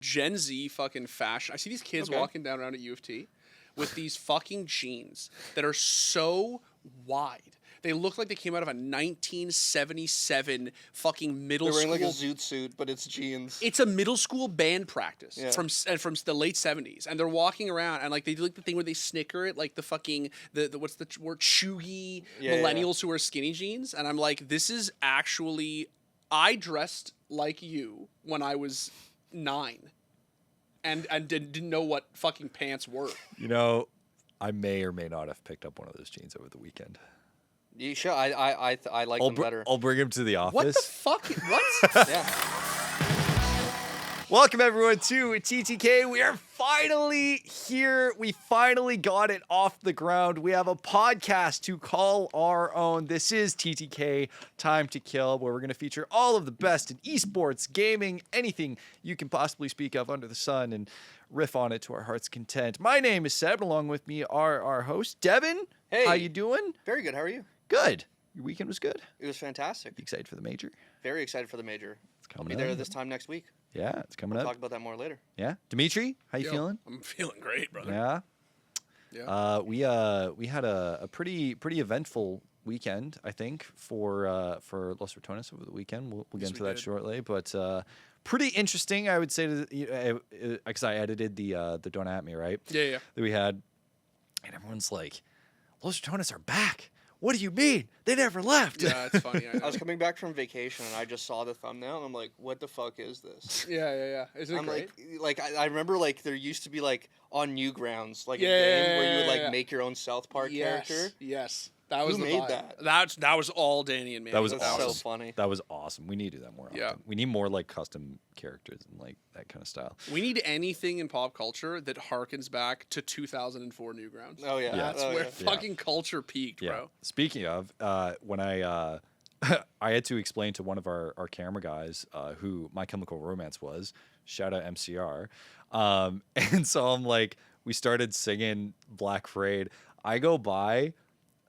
Gen Z fucking fashion. I see these kids walking down around at U of T with these fucking jeans that are so wide. They look like they came out of a 1977 fucking middle school. They're wearing like a zoot suit, but it's jeans. It's a middle school band practice from the late 70s, and they're walking around and like they do like the thing where they snicker at like the fucking the what's the word, chuggy millennials who wear skinny jeans, and I'm like, this is actually, I dressed like you when I was 9, and didn't know what fucking pants were. You know, I may or may not have picked up one of those jeans over the weekend. You should. I like them better. I'll bring him to the office. What the fuck? What? Yeah. Welcome everyone to TTK. We are finally here. We finally got it off the ground. We have a podcast to call our own. This is TTK Time to Kill, where we're going to feature all of the best in esports, gaming, anything you can possibly speak of under the sun, and riff on it to our heart's content. My name is Seb, and along with me are our host, Devin. Hey. How you doing? Very good. How are you? Good. Your weekend was good? It was fantastic. You excited for the major? Very excited for the major. It's coming I'll be there this time next week. Yeah, it's coming We'll up. talk about that more later. Yeah. Dimitri, how you feeling? I'm feeling great, brother. Yeah. Yeah. We had a pretty eventful weekend, I think, for Los Ratones over the weekend. We'll get into that shortly, but pretty interesting, I would say, because I edited the Don't At Me, right? Yeah. That we had, and everyone's like, Los Ratones are back. What do you mean? They never left. Yeah, it's funny. I was coming back from vacation and I just saw the thumbnail and I'm like, what the fuck is this? Yeah. Isn't it great? I remember like there used to be like on Newgrounds like a game where you would like make your own South Park character. Yes. That was Who the made vibe. that? That was all Danny and me. That was That's awesome. so funny. That was awesome. We need to do that more often. Yeah. We need more like custom characters and like that kind of style. We need anything in pop culture that harkens back to 2004 Newgrounds. Oh yeah. That's Oh, where yeah. fucking culture peaked, bro. Speaking of, when I I had to explain to one of our camera guys who My Chemical Romance was. Shout out MCR. And so I'm like, we started singing Black Parade. I go by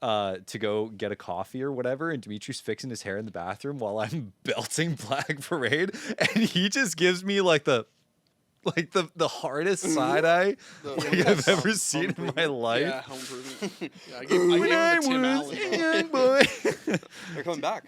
to go get a coffee or whatever, and Dimitri's fixing his hair in the bathroom while I'm belting Black Parade, and he just gives me like the hardest side eye I've ever seen in my life. Yeah, home improvement. Yeah, I gave him the Tim Allen. young boy. They're coming back.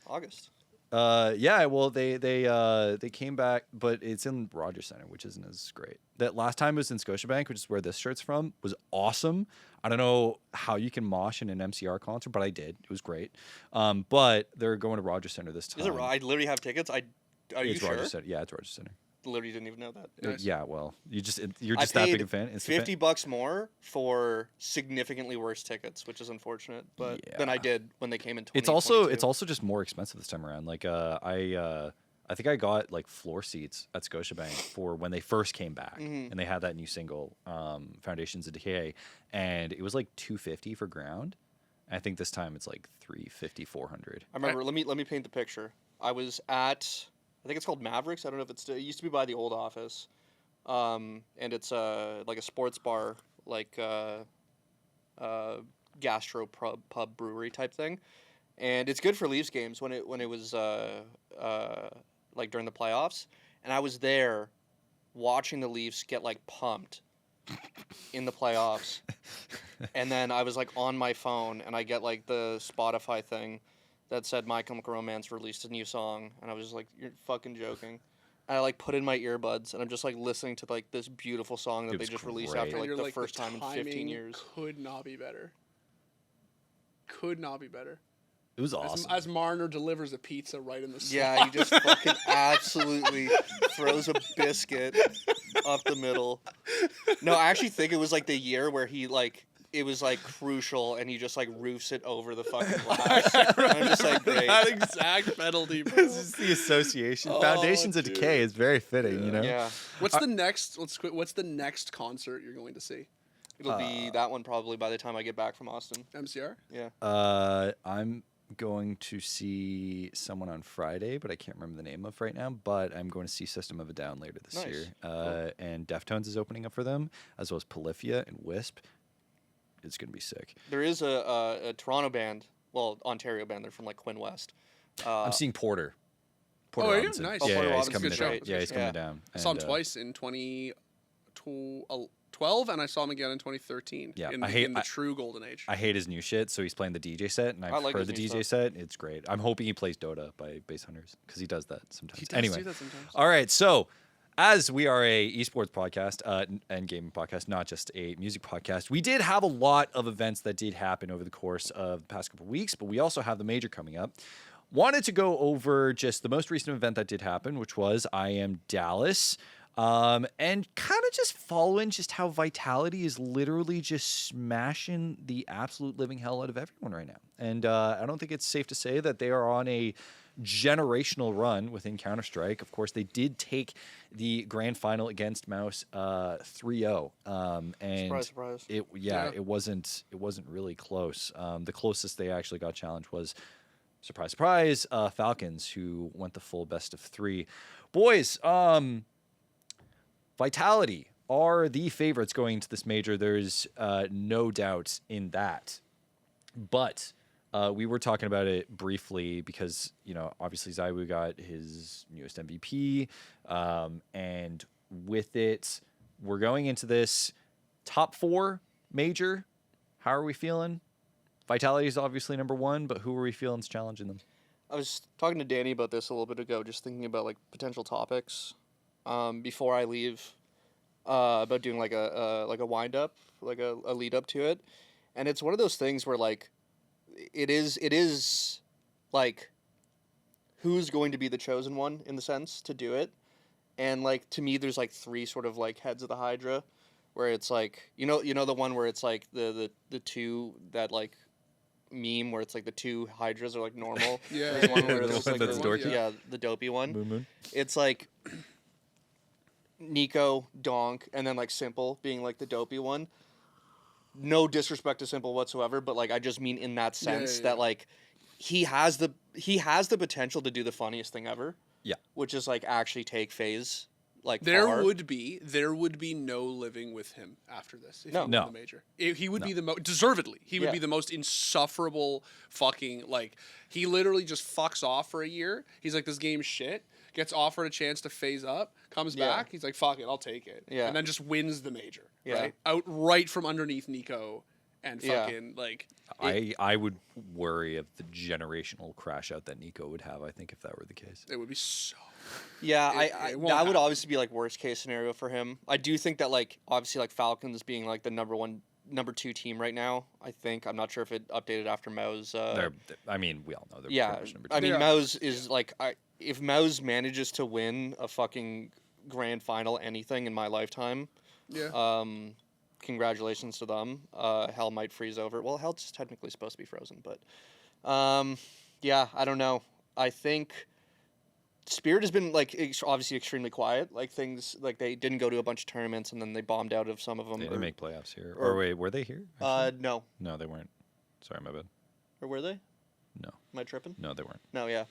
August. Yeah, well, they came back, but it's in Rogers Center, which isn't as great. That last time it was in Scotiabank, which is where this shirt's from, was awesome. I don't know how you can mosh in an MCR concert, but I did. It was great. But they're going to Rogers Center this time. Is it? I literally have tickets. Are you sure? Rogers Center. Yeah, it's Rogers Center. Literally didn't even know that. Nice. Yeah, well, you're just that big a fan. It's $50 more for significantly worse tickets, which is unfortunate. But than I did when they came in 2022. It's also just more expensive this time around. Like I think I got like floor seats at Scotiabank for when they first came back, and they had that new single, Foundations of Decay, and it was like $250 for ground. I think this time it's like $350, $400. I remember. Let me paint the picture. I was at, I think it's called Mavericks. I don't know if it's still, it used to be by the old office, and it's like a sports bar, like gastro pub brewery type thing, and it's good for Leafs games when it was like during the playoffs, and I was there watching the Leafs get like pumped in the playoffs, and then I was like on my phone and I get like the Spotify thing that said My Chemical Romance released a new song, and I was just like, you're fucking joking. And I like put in my earbuds and I'm just like listening to like this beautiful song that they just released after like the first time in 15 years. Could not be better. Could not be better. It was awesome. As Marner delivers a pizza right in the slot. Yeah, he just fucking absolutely throws a biscuit up the middle. No, I actually think it was like the year where he like, it was like crucial and he just like roofs it over the fucking glass. I'm just like, great. That exact penalty, bro. This is the association. Foundations of Decay is very fitting, you know? Yeah. What's the next? What's the next concert you're going to see? It'll be that one probably by the time I get back from Austin. MCR? Yeah. I'm going to see someone on Friday, but I can't remember the name of right now. But I'm going to see System of a Down later this year. Cool. And Deftones is opening up for them, as well as Polyphia and Wisp. It's going to be sick. There is a Toronto band, well, Ontario band. They're from like Quinn West. I'm seeing Porter. Porter Oh, are you? Robinson. Nice. Oh, Yeah, Porter he's Robinson's coming good down. show. Yeah, It's a he's good coming show. down. I saw him And, twice in 2012, and I saw him again in 2013. Yeah, in the true golden age. I hate his new shit, so he's playing the DJ set, and I've like heard his the new DJ set. It's great. I'm hoping he plays Dota by Base Hunters because he does that sometimes. He does anyway, do that sometimes. all right, so as we are a esports podcast and gaming podcast, not just a music podcast, we did have a lot of events that did happen over the course of the past couple of weeks, but we also have the major coming up. Wanted to go over just the most recent event that did happen, which was IEM Dallas. And kind of just following just how Vitality is literally just smashing the absolute living hell out of everyone right now. And I don't think it's safe to say that they are on a generational run within Counter-Strike. Of course, they did take the grand final against Mouse 3-0. And Surprise. it wasn't really close. The closest they actually got challenged was surprise, Falcons, who went the full best of 3. Boys, Vitality are the favorites going into this major. There's no doubt in that. But we were talking about it briefly because, obviously Zaiwu got his newest MVP. And with it, we're going into this top 4 major. How are we feeling? Vitality is obviously number 1, but who are we feeling is challenging them? I was talking to Danny about this a little bit ago, just thinking about like potential topics before I leave, about doing like a wind up, like a lead up to it, and it's one of those things where like it is like who's going to be the chosen one in the sense to do it, and like to me there's like 3 sort of like heads of the Hydra, where it's like you know the one where it's like the 2 that like meme where it's like the 2 Hydras are like normal. Yeah. There's one where The it's one like that's dorky? yeah, the dopey one. Moon. It's like Nico, Donk, and then like Simple being like the dopey one. No disrespect to Simple whatsoever, but like I just mean in that sense that like he has the potential to do the funniest thing ever. Yeah. Which is like actually take phase like There far. would be no living with him after this. If No. he won No. the major. He would be the most deservedly. He would Yeah. be the most insufferable fucking like. He literally just fucks off for a year. He's like, this game's shit. Gets offered a chance to phase up. Comes Yeah. back. He's like, fuck it, I'll take it. Yeah. And then just wins the major. Yeah. Right. Outright from underneath Nico, and Yeah. fucking like. I would worry of the generational crash out that Nico would have, I think, if that were the case. It would be so. Yeah, It won't that would happen. obviously be like worst case scenario for him. I do think that like obviously like Falcons being like the number 2 team right now. I think I'm not sure if it updated after Mao's. We all know they're Yeah, pretty much number 2. I mean Yeah. Mao's is like if Mao's manages to win a fucking grand final anything in my lifetime, Yeah. congratulations to them. Hell might freeze over. Well, hell's technically supposed to be frozen, but yeah, I don't know. I think Spirit has been like obviously extremely quiet. Like things like they didn't go to a bunch of tournaments and then they bombed out of some of them. They or, didn't make playoffs here. or- Or wait, were they here? actually? no, No, they weren't. Sorry, my bad. or were they? No. Am I tripping? No, they weren't. No, yeah.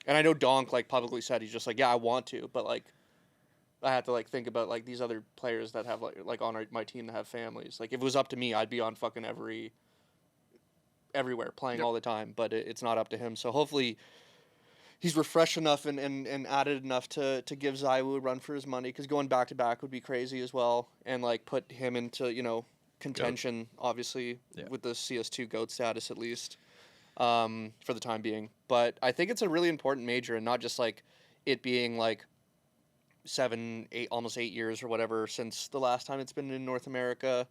And I know Donk like publicly said he's just like, yeah, I want to, but like I have to like think about like these other players that have like on my team that have families. Like if it was up to me, I'd be on fucking everywhere playing Yep. all the time, but it's not up to him. So hopefully he's refreshed enough and added enough to give Zaiwu a run for his money, because going back to back would be crazy as well, and like put him into contention obviously Yeah. with the CS2 GOAT status at least. For the time being. But I think it's a really important major, and not just like it being like 7, 8, almost 8 years or whatever since the last time it's been in North America.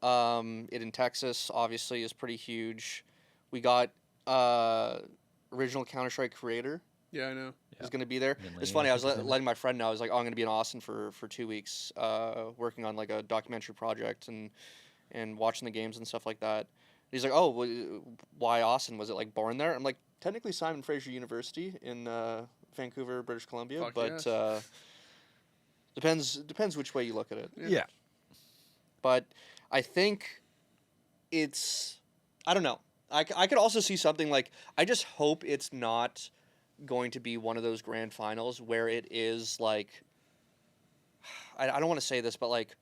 It in Texas obviously is pretty huge. We got original Counter-Strike creator Yeah, I know. is going to be there. Lin It's Lee, funny, I I was think his name is. letting my friend know. I was like, oh, I'm going to be in Austin for 2 weeks working on like a documentary project and watching the games and stuff like that. He's like, oh, why Austin? Was it like born there? I'm like, technically Simon Fraser University in Vancouver, British Columbia, Fuck but yes. depends which way you look at it. Yeah. But I think it's, I don't know. I could also see something like, I just hope it's not going to be one of those grand finals where it is like, I don't want to say this, but like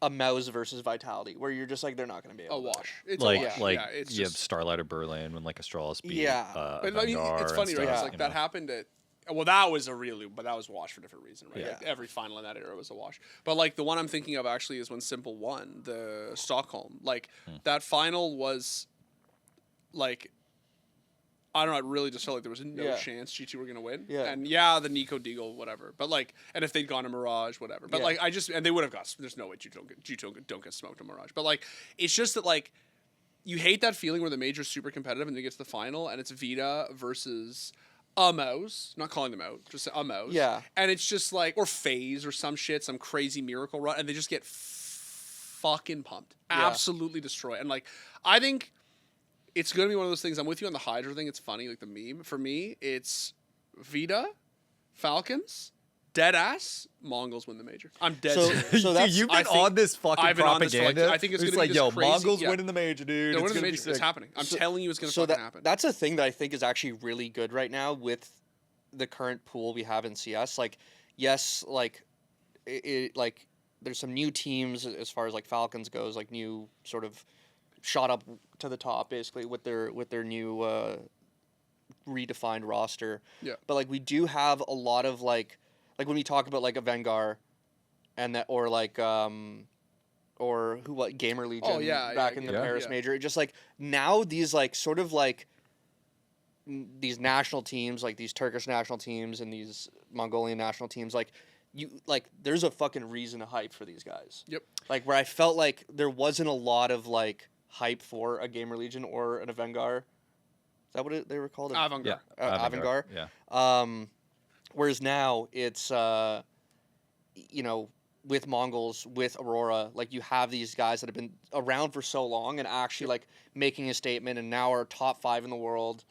a Mouse versus Vitality, where you're just like they're not going to be able A to. wash. It's like a wash. like yeah, it's you have just, Starlight or Berlin when like Astralis beat Yeah. But I mean, Vanguard it's and funny, right? stuff, Because like you that know? happened at. Well, that was but that was a wash for a different reason, right? Yeah. Like, every final in that era was a wash. But like the one I'm thinking of actually is when Simple won the Stockholm. Like that final was, like, I don't know. It really just felt like there was no Yeah. chance G2 were gonna win. Yeah. And yeah, the Nico Deagle, whatever. But like, and if they'd gone to Mirage, whatever. But Yeah. like, and they would have got. There's no way G2 don't get smoked to Mirage. But like, it's just that like, you hate that feeling where the major's super competitive and they get to the final and it's Vita versus a Mouse. Not calling them out, just a Mouse. Yeah. And it's just like, or FaZe or some shit, some crazy miracle run, and they just get fucking pumped, Yeah. absolutely destroyed. And like, I think it's gonna be one of those things. I'm with you on the Hydra thing. It's funny, like the meme. For me, it's Vita, Falcons, dead ass, Mongols win the major. I'm dead So- serious. so Dude, that's- you've I been think on this fucking I've been on this for, like, propaganda. I think it's gonna be like, this yo, crazy- Mongols yeah. winning the major, dude. They're It's winning the gonna be major. It's sick. happening. I'm telling you, it's gonna So fucking happen. that's a thing that I think is actually really good right now with the current pool we have in CS. Like, yes, like like there's some new teams as far as like Falcons goes, like new sort of shot up to the top basically with their new redefined roster. Yeah. But like we do have a lot of like when we talk about like a Vanguard and that or like or who what Gamer Legion back in the yeah. Paris Yeah. major. It just like now these like sort of like these national teams, like these Turkish national teams and these Mongolian national teams, like you like there's a fucking reason to hype for these guys. Yep. Like where I felt like there wasn't a lot of like hype for a Gamer Legion or an Avengar. Is that what they were called? Avant-garde. Yeah, Avengar. Yeah. Whereas now it's you know, with Mongols, with Aurora, like you have these guys that have been around for so long and actually like making a statement and now are top 5 in the world.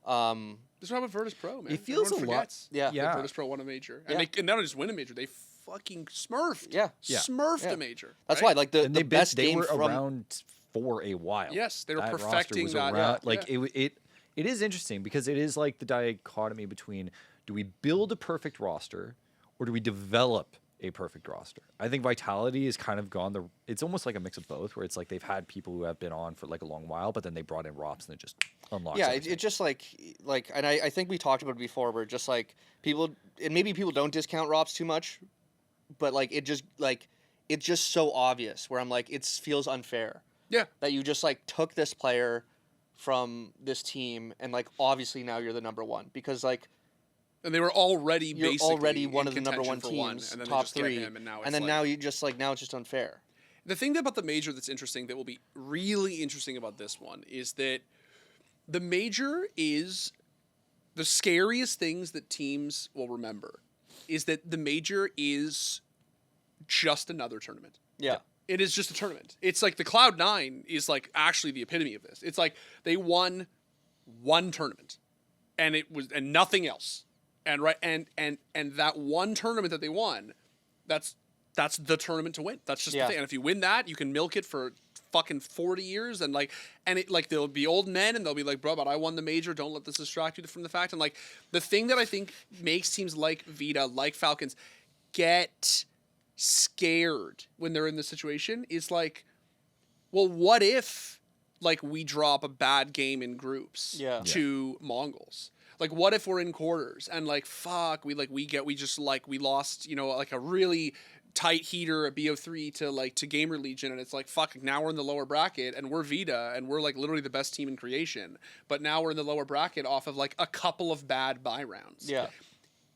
This is what happened with Virtus Pro, man. It feels Everyone a lot- forgets Yeah. that Yeah. Virtus Pro won a major, Yeah. and they not just win a major, they fucking smurfed. Yeah. Yeah. Smurfed Yeah. a major. That's right? why like the And best they game were from around for a while. Yes, they were That roster perfecting was that. around- Yeah. Like yeah. it is interesting because it is like the dichotomy between do we build a perfect roster or do we develop a perfect roster? I think Vitality has kind of gone it's almost like a mix of both where it's like they've had people who have been on for like a long while, but then they brought in ROPS and it just unlocks yeah, everything. it just like and I think we talked about it before where just like people and maybe people don't discount ROPS too much, but like it's just so obvious where I'm like it feels unfair. Yeah. That you just like took this player from this team and like obviously now you're the number one because like And they were already you're basically already one in of the number one contention for teams, and then top they just get 3, him, and now it's and then like, now you just like now it's just unfair. The thing about the major that's interesting, that will be really interesting about this one, is that the major is the scariest things that teams will remember is that the major is just another tournament. Yeah. It is just a tournament. It's like the Cloud9 is like actually the epitome of this. It's like they won one tournament and nothing else. And that one tournament that they won, that's the tournament to win. That's just the thing. And if you win that, you can milk it for fucking 40 years and there'll be old men and they'll be like, bro, but I won the major. Don't let this distract you from the fact. And like the thing that I think makes teams like Vita, like Falcons, get scared when they're in this situation is like, well, what if like we drop a bad game in groups to Mongols? Like, what if we're in quarters and like, fuck, we lost, you know, like a really tight heater at BO3 to Gamer Legion, and it's like, fuck, now we're in the lower bracket and we're Vita and we're like literally the best team in creation, but now we're in the lower bracket off of like a couple of bad buy rounds. Yeah.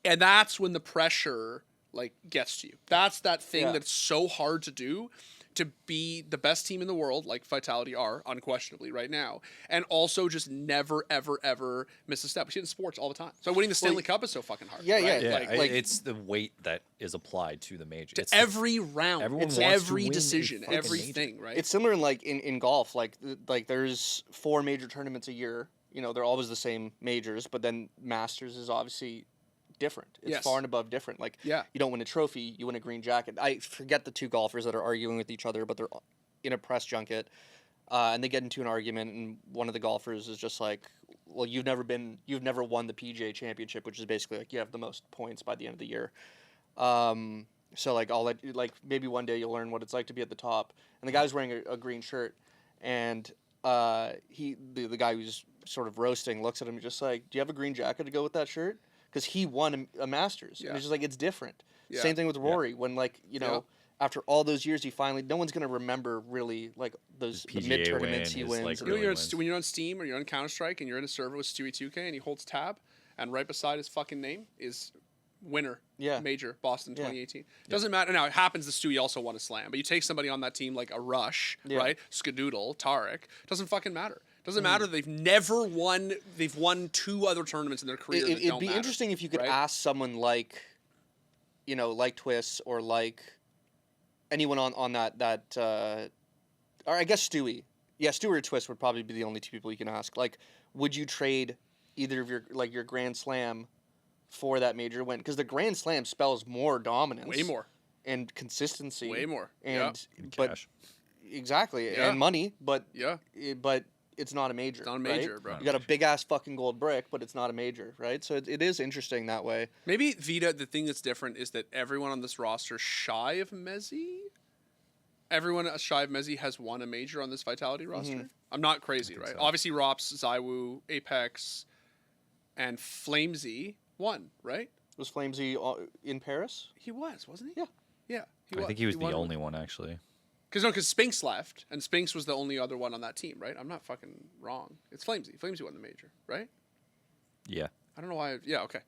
And that's when the pressure like gets to you. That's that thing that's so hard to do, to be the best team in the world, like Vitality are unquestionably right now, and also just never ever ever miss a step. We see it in sports all the time. So winning the Stanley Cup is so fucking hard. Yeah, right? yeah. Like it's the weight that is applied to the major. to It's the- every round, everyone it's wants to every win a decision, fucking everything, right? It's similar in like in golf, like there's 4 major tournaments a year. You know, they're always the same majors, but then Masters is obviously different. It's far and above different. Like you don't win a trophy, you win a green jacket. I forget the 2 golfers that are arguing with each other, but they're in a press junket, and they get into an argument, and one of the golfers is just like, well, you've never won the PGA Championship, which is basically like you have the most points by the end of the year. So like I'll let like maybe one day you'll learn what it's like to be at the top. And the guy's wearing a green shirt, and the guy who's sort of roasting looks at him and just like, do you have a green jacket to go with that shirt? Because he won a Masters. Yeah. And it's just like it's different. Yeah. Same thing with Rory when like after all those years he finally no one's gonna remember really like those the PGA mid tournaments he win, wins. like, You know, really wins. when you're on Steam or you're on Counter Strike and you're in a server with Stewie2K and he holds tab, and right beside his fucking name is winner. Yeah. Major Boston Yeah. 2018. Doesn't matter. Now it happens that Stewie also won a slam, but you take somebody on that team like a Rush, right? Skadoodle, Tarek. Doesn't fucking matter. Doesn't matter. They've never won. They've won 2 other tournaments in their career. It'd be interesting if you could ask someone like, like Twist or like anyone on that or I guess Stewie. Yeah, Stewie or Twist would probably be the only 2 people you can ask. Like, would you trade either of your Grand Slam for that major win? Because the Grand Slam spells more dominance, way more, and consistency, way more, and but cash. Exactly, and money, but but it's not a major. It's not a major, right? bro. You got a big ass fucking gold brick, but it's not a major, right? So it is interesting that way. Maybe Vita. The thing that's different is that everyone on this roster shy of Mezzi. Everyone shy of Mezzi has won a major on this Vitality roster. I'm not crazy, right? So. Obviously, Rops, Zywoo, Apex, and Flamesy won, right? Was Flamesy in Paris? He was, wasn't he? Yeah. Yeah. I think he was the only one, actually. Because Spinks left, and Spinks was the only other one on that team, right? I'm not fucking wrong. It's Flamesy. Flamesy won the major, right? Yeah. I don't know why. Yeah, okay.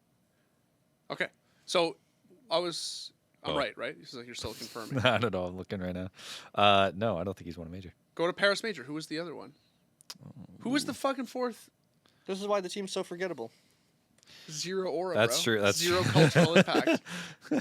Okay. So, I'm right? It's like you're still confirming. I don't know. I'm looking right now. No, I don't think he's won a major. Go to Paris Major. Who was the other one? Who was the fucking 4th? This is why the team's so forgettable. Zero aura, That's bro. true. That's Zero cultural impact.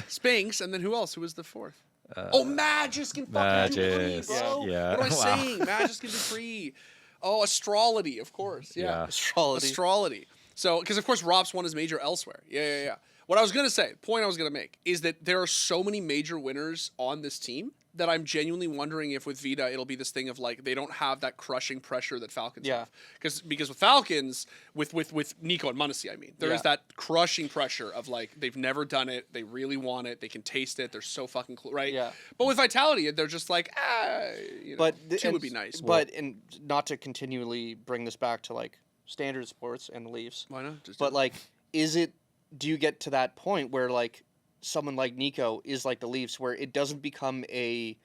Spinks, and then who else? Who was the 4th? Magisk and fucking Dupree, bro. Yeah. What am I saying? Magisk and Dupree. Oh, Astrality, of course. Yeah. Astrality. So, because of course Rops won his major elsewhere. Yeah. What I was going to say, point I was going to make, is that there are so many major winners on this team that I'm genuinely wondering if with Vita it'll be this thing of like they don't have that crushing pressure that Falcons have. Because with Falcons, with Nico and Muncie, I mean, there is that crushing pressure of like they've never done it, they really want it, they can taste it, they're so fucking cool, right? Yeah. But with Vitality, they're just like, but 2 would be nice. But and not to continually bring this back to like standard sports and the Leafs. Why not? But like, do you get to that point where like someone like Nico is like the Leafs, where it doesn't become it's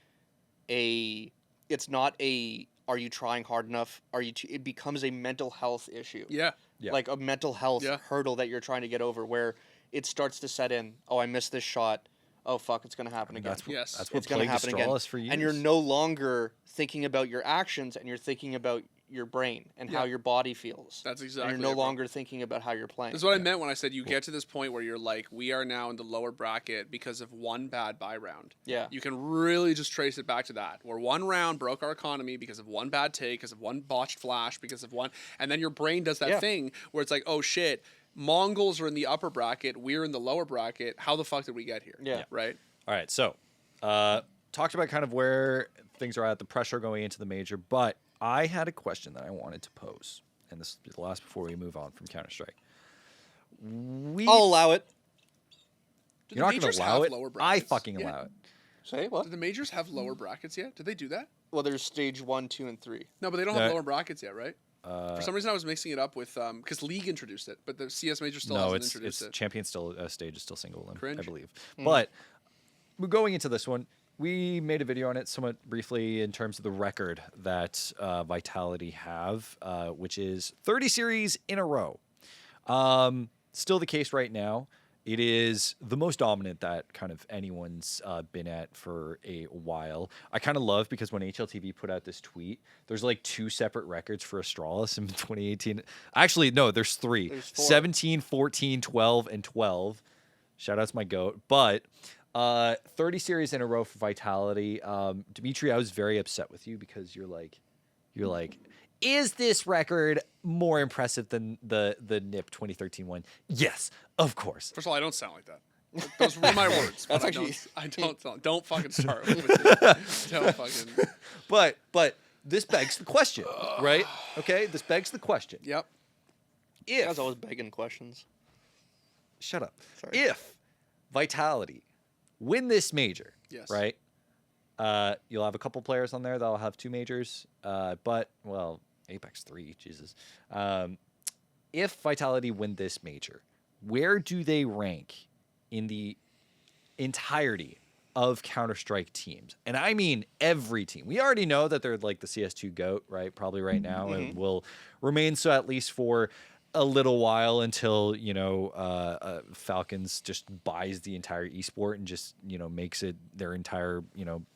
not a are you trying hard enough? It becomes a mental health issue. Yeah. Like a mental health hurdle that you're trying to get over, where it starts to set in. Oh, I missed this shot. Oh fuck, it's gonna happen again. That's what it's gonna happen again. For years. And you're no longer thinking about your actions, and you're thinking about your brain and how your body feels. That's exactly. And you're no longer thinking about how you're playing. That's what I meant when I said you get to this point where you're like, we are now in the lower bracket because of one bad buy round. Yeah. You can really just trace it back to that, where one round broke our economy because of one bad take, because of one botched flash, because of one, and then your brain does that thing where it's like, oh shit, Mongols are in the upper bracket, we're in the lower bracket. How the fuck did we get here? Yeah. Right. All right. So, talked about kind of where things are at, the pressure going into the major, but I had a question that I wanted to pose, and this will be the last before we move on from Counter-Strike. I'll allow it. You're not going to allow it? I fucking allow it. Say what? Do the majors have lower brackets yet? Did they do that? Well, there's stage 1, 2, and 3. No, but they don't have lower brackets yet, right? For some reason, I was mixing it up with because League introduced it, but the CS major still hasn't introduced it. Champion stage is still single limb, Cringe. I believe. But we're going into this one. We made a video on it somewhat briefly in terms of the record that Vitality have, which is 30 series in a row. Still the case right now. It is the most dominant that kind of anyone's been at for a while. I kind of love because when HLTV put out this tweet, there's like 2 separate records for Astralis in 2018. Actually, no, there's 3. There's 4. 17, 14, 12, and 12. Shout out to my GOAT. But 30 series in a row for Vitality. Dimitri, I was very upset with you because you're like, is this record more impressive than the NIP 2013 one? Yes, of course. First of all, I don't sound like that. Those were my words. That's but actually. I don't fucking start with it. Don't fucking. But this begs the question, right? Okay, this begs the question. Yep. I was always begging questions. Shut up. Sorry. If Vitality win this major, Yes. right? You'll have a couple players on there that'll have 2 majors, but well, Apex 3, Jesus. If Vitality win this major, where do they rank in the entirety of Counter-Strike teams? And I mean every team. We already know that they're like the CS2 GOAT, right? Probably right now, and will remain so at least for a little while until, Falcons just buys the entire esport and just, makes it their entire,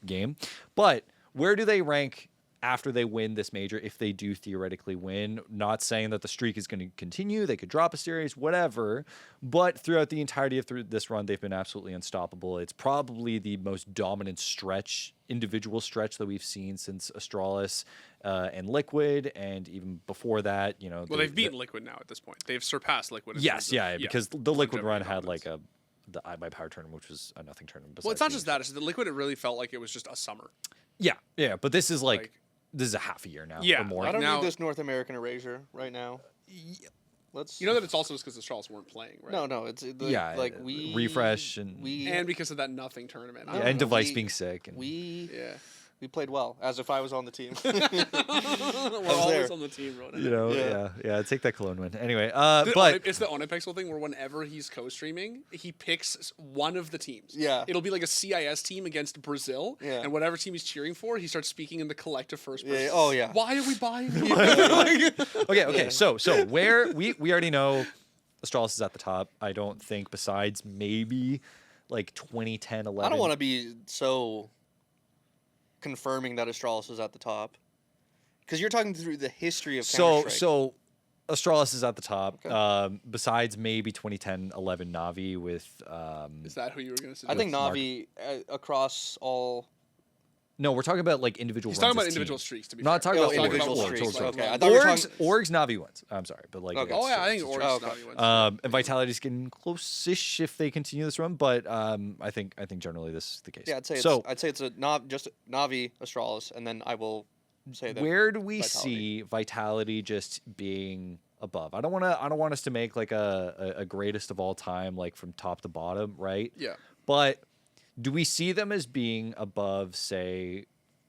game. But where do they rank after they win this major, if they do theoretically win? Not saying that the streak is going to continue. They could drop a series, whatever. But throughout the entirety of this run, they've been absolutely unstoppable. It's probably the most dominant individual stretch that we've seen since Astralis and Liquid, and even before that, Well, they've beaten Liquid now at this point. They've surpassed Liquid. Yes, because the Liquid run had like the iBuyPower tournament, which was a nothing tournament. Well, it's not just that. It's the Liquid. It really felt like it was just a summer. Yeah. But this is this is a half a year now. Yeah, or more. I don't need this North American erasure right now. Let's. You know that it's also because the Astralis weren't playing, right? No, it's we refresh and because of that nothing tournament. and Device being sick. And we played well, as if I was on the team. We're always on the team, Ronan. Yeah. Take that Cologne win. Anyway, but it's the Onipexel thing where whenever he's co-streaming, he picks one of the teams. Yeah. It'll be like a CIS team against Brazil, and whatever team he's cheering for, he starts speaking in the collective first person. Yeah. Oh yeah. Why are we buying him? Okay. So where we already know Astralis is at the top. I don't think besides maybe like 2010, 11. I don't want to be so confirming that Astralis is at the top, because you're talking through the history of Counter-Strike. So Astralis is at the top. Okay. Besides maybe 2010, 11 Navi with. Is that who you were going to say? I think Navi across all. No, we're talking about like individual. He's runs talking about as individual teams. streaks. To be Not fair. talking about individual individual streaks. streaks. Okay, I thought Org's Navi wins. I'm sorry, but like. Okay. I think Org's Navi wins. And Vitality's getting close-ish if they continue this run, but I think generally this is the case. Yeah, I'd say it's just Navi, Astralis, and then I will say that. Where do we see Vitality just being above? I don't want us to make like a greatest of all time, like from top to bottom, right? Yeah. But do we see them as being above, say,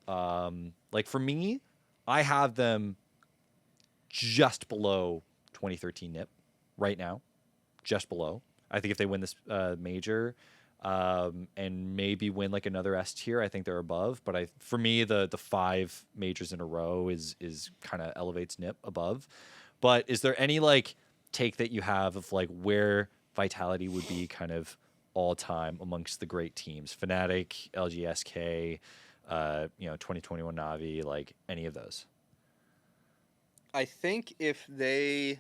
like for me, I have them just below 2013 NIP right now, just below. I think if they win this major and maybe win like another S tier, I think they're above. But for me, the 5 majors in a row is kind of elevates NIP above. But is there any like take that you have of like where Vitality would be kind of all time amongst the great teams? Fnatic, LGSK, 2021 Navi, like any of those? I think if they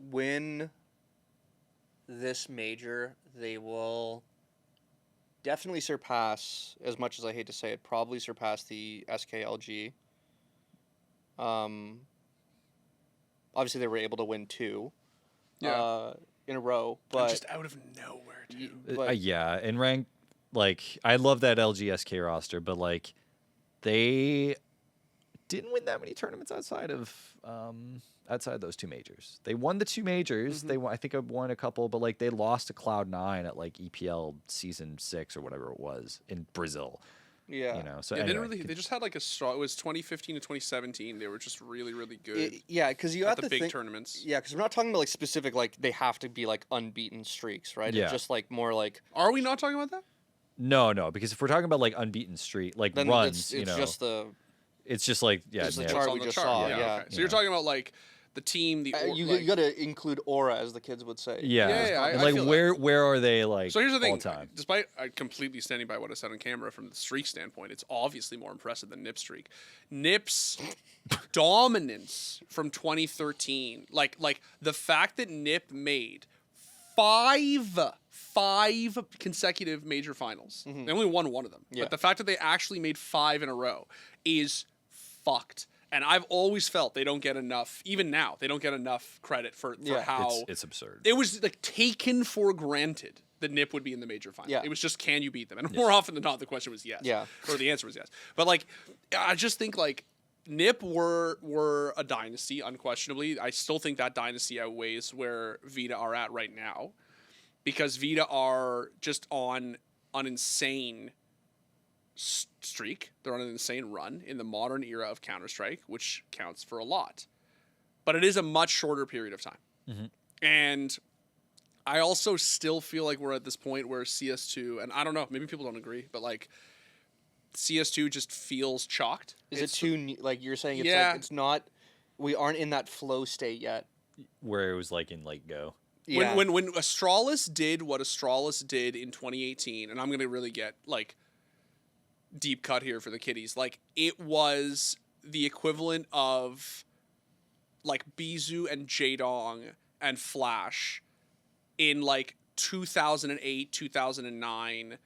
win this major, they will definitely surpass, as much as I hate to say it, probably surpass the SKLG. Obviously, they were able to win 2 in a row, but just out of nowhere, too. In rank, like I love that LGSK roster, but like they didn't win that many tournaments outside of those 2 majors. They won the 2 majors. I think I won a couple, but like they lost to Cloud9 at like EPL season 6 or whatever it was in Brazil. Yeah. So anyway, they just had like a straw. It was 2015 to 2017. They were just really, really good. Because you have to the big tournaments. Yeah, because we're not talking about like specific like they have to be like unbeaten streaks, right? Yeah. It's just like more like. Are we not talking about that? No, because if we're talking about like unbeaten streak, like then runs, it's just the. It's just like Just the chart we just saw. Yeah. Okay. So you're talking about like the team, you got to include aura, as the kids would say. I like feel where are they like? So here's the thing. All time? Despite completely standing by what I said on camera, from the streak standpoint, it's obviously more impressive than Nip's streak. Nip's dominance from 2013, like the fact that Nip made five consecutive major finals. They only won 1 of them, but the fact that they actually made 5 in a row is fucked. And I've always felt they don't get enough, even now, they don't get enough credit for how... It's absurd. It was like taken for granted that NIP would be in the major final. Yeah. It was just, can you beat them? And more often than not, the question was yes. Yeah. Or the answer was yes. But like, I just think like NIP were a dynasty, unquestionably. I still think that dynasty outweighs where Vita are at right now. because Vita are just on an insane streak. They're on an insane run in the modern era of Counter-Strike, which counts for a lot. But it is a much shorter period of time. Mm-hmm. And I also still feel like we're at this point where CS2, and I don't know, maybe people don't agree, but like CS2 just feels chalked. Is it too, like you're saying, it's Yeah. like it's not, we aren't in that flow state yet. Where it was like in like Go. Yeah. When Astralis did what Astralis did in 2018, and I'm going to really get like deep cut here for the kiddies, like it was the equivalent of like Bizu and Jaedong and Flash in like 2008, 2009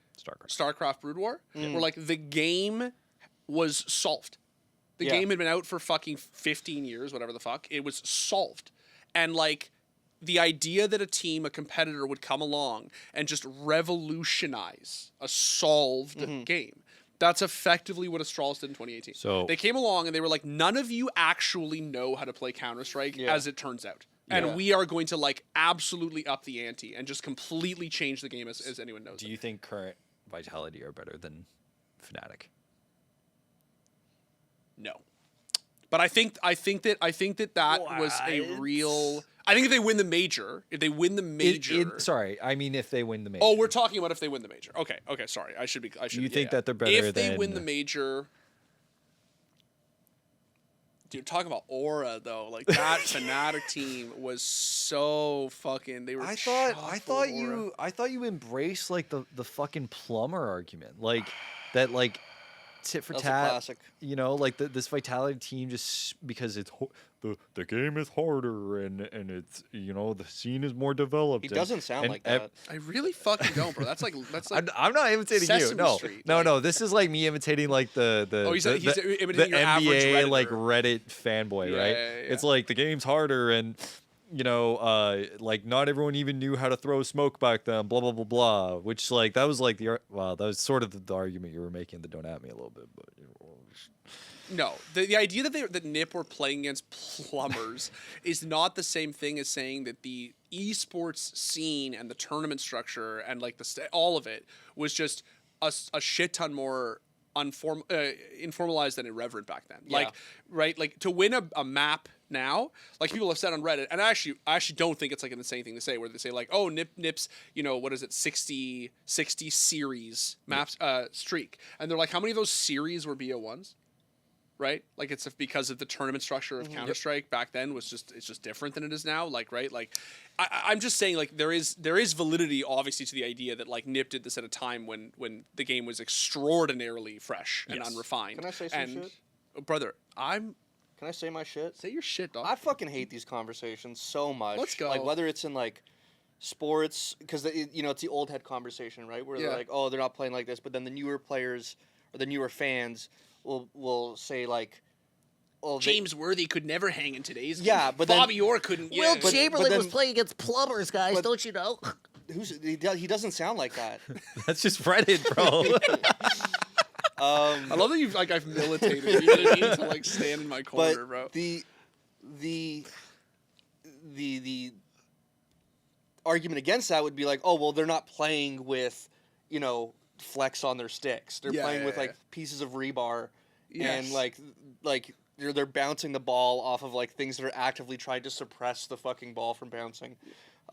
StarCraft Brood War, where like the game was solved. The game had been out for fucking 15 years, whatever the fuck. It was solved. And like the idea that a competitor would come along and just revolutionize a solved game. That's effectively what Astralis did in 2018. So they came along and they were like, none of you actually know how to play Counter-Strike, as it turns out. And we are going to like absolutely up the ante and just completely change the game as anyone knows. Do you think current Vitality are better than Fnatic? No. But I think that was a real. I think if they win the major, Sorry, I mean if they win the major. Oh, we're talking about if they win the major. Okay, sorry. I should. You think that they're better if they win the major? Dude, talking about aura though, like that Fnatic team was so fucking. They were. I thought you embraced like the fucking plumber argument, like that, like tit for That's a tat. classic. You know, like this Vitality team just because it's the game is harder and it's, you know, the scene is more developed. He doesn't sound like that. I really fucking don't, bro. That's like. I'm not imitating Sesame you. Street, No. like- No. This is like me imitating like the he's the imitating your average NBA like Redditor. Reddit fanboy, Yeah, right? yeah. It's like the game's harder and, you know, like not everyone even knew how to throw smoke back then, blah blah blah blah. Which like that was like that was sort of the argument you were making. That don't at me a little bit, but. No, the idea that NiP were playing against plumbers is not the same thing as saying that the esports scene and the tournament structure and like all of it was just a shit ton more informalized and irreverent back then. Yeah. Like, right? Like to win a map now, like people have said on Reddit, and I actually don't think it's like an insane thing to say, where they say like, oh, NiP's, you know, what is it, 60 series maps streak, and they're like, how many of those series were BO1s? Right, like it's because of the tournament structure of Counter-Strike back then it's just different than it is now. Like, right, like I'm just saying like there is validity obviously to the idea that like NiP did this at a time when the game was extraordinarily fresh and unrefined. Can I say some shit? Brother, Can I say my shit? say your shit, dog. I fucking hate these conversations so much. Let's go. Like whether it's in like sports, because you know it's the old head conversation, right? Where they're like, oh, they're not playing like this, but then the newer players or the newer fans will say like, oh, James Worthy could never hang in today's game. Yeah, but Bobby Orr couldn't. Will Yeah. Chamberlain then- was playing against plumbers, guys. but- Don't you know? he doesn't sound like that. That's just Reddit, bro. I love that I've militated. You know what I mean? To like stand in my corner, But bro. the argument against that would be like, oh well, they're not playing with, you know, flex on their sticks. They're playing with like pieces of rebar, and like they're bouncing the ball off of like things that are actively trying to suppress the fucking ball from bouncing.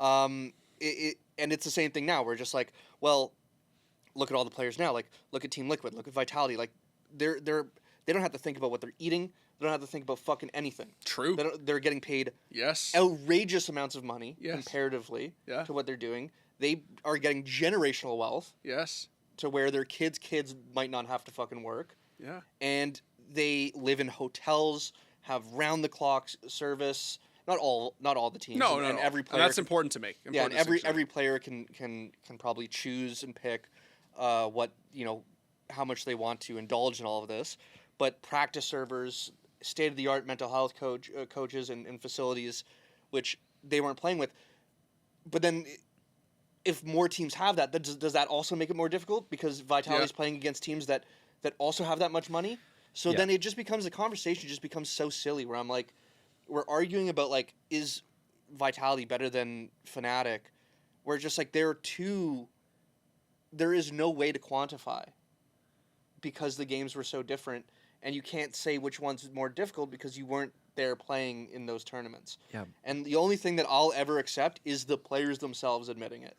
And it's the same thing now. We're just like, well, look at all the players now. Like, look at Team Liquid. Look at Vitality. Like, they don't have to think about what they're eating. They don't have to think about fucking anything. True. They're getting paid Yes. outrageous amounts of money Yes. comparatively Yeah. to what they're doing. They are getting generational wealth Yes. to where their kids' might not have to fucking work. Yeah. And they live in hotels, have round-the-clock service. Not all the teams. No, and no. every And player. that's important to make. Yeah, and Important every player can probably choose and pick what, you know, how much they want to indulge in all of this. But practice servers, state-of-the-art mental health coaches and facilities, which they weren't playing with. But then, if more teams have that, does that also make it more difficult? Because Vitality's playing against teams that also have that much money? So then it just becomes, the conversation just becomes so silly, where I'm like, we're arguing about, like, is Vitality better than Fnatic? where just like there is no way to quantify because the games were so different, and you can't say which one's more difficult because you weren't there playing in those tournaments. Yeah. And the only thing that I'll ever accept is the players themselves admitting it.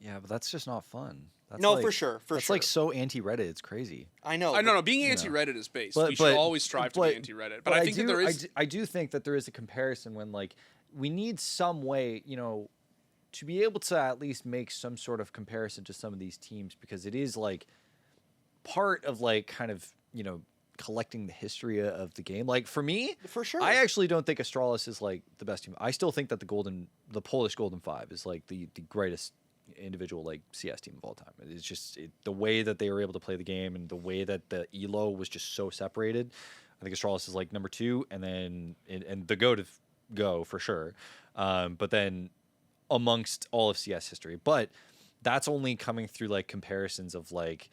Yeah, but that's just not fun. That's No, like, for sure. That's like so anti-Reddit. It's crazy. I know. No. Being anti-Reddit is base. But- We should always strive to be anti-Reddit. But I think that there is. I do think that there is a comparison when like we need some way, to be able to at least make some sort of comparison to some of these teams, because it is like part of like kind of collecting the history of the game. Like for me, For sure. I actually don't think Astralis is like the best team. I still think that the Polish Golden Five is like the greatest individual like CS team of all time. It's just the way that they were able to play the game and the way that the elo was just so separated. I think Astralis is like number 2, and then and the go for sure. But then amongst all of CS history, but that's only coming through like comparisons of like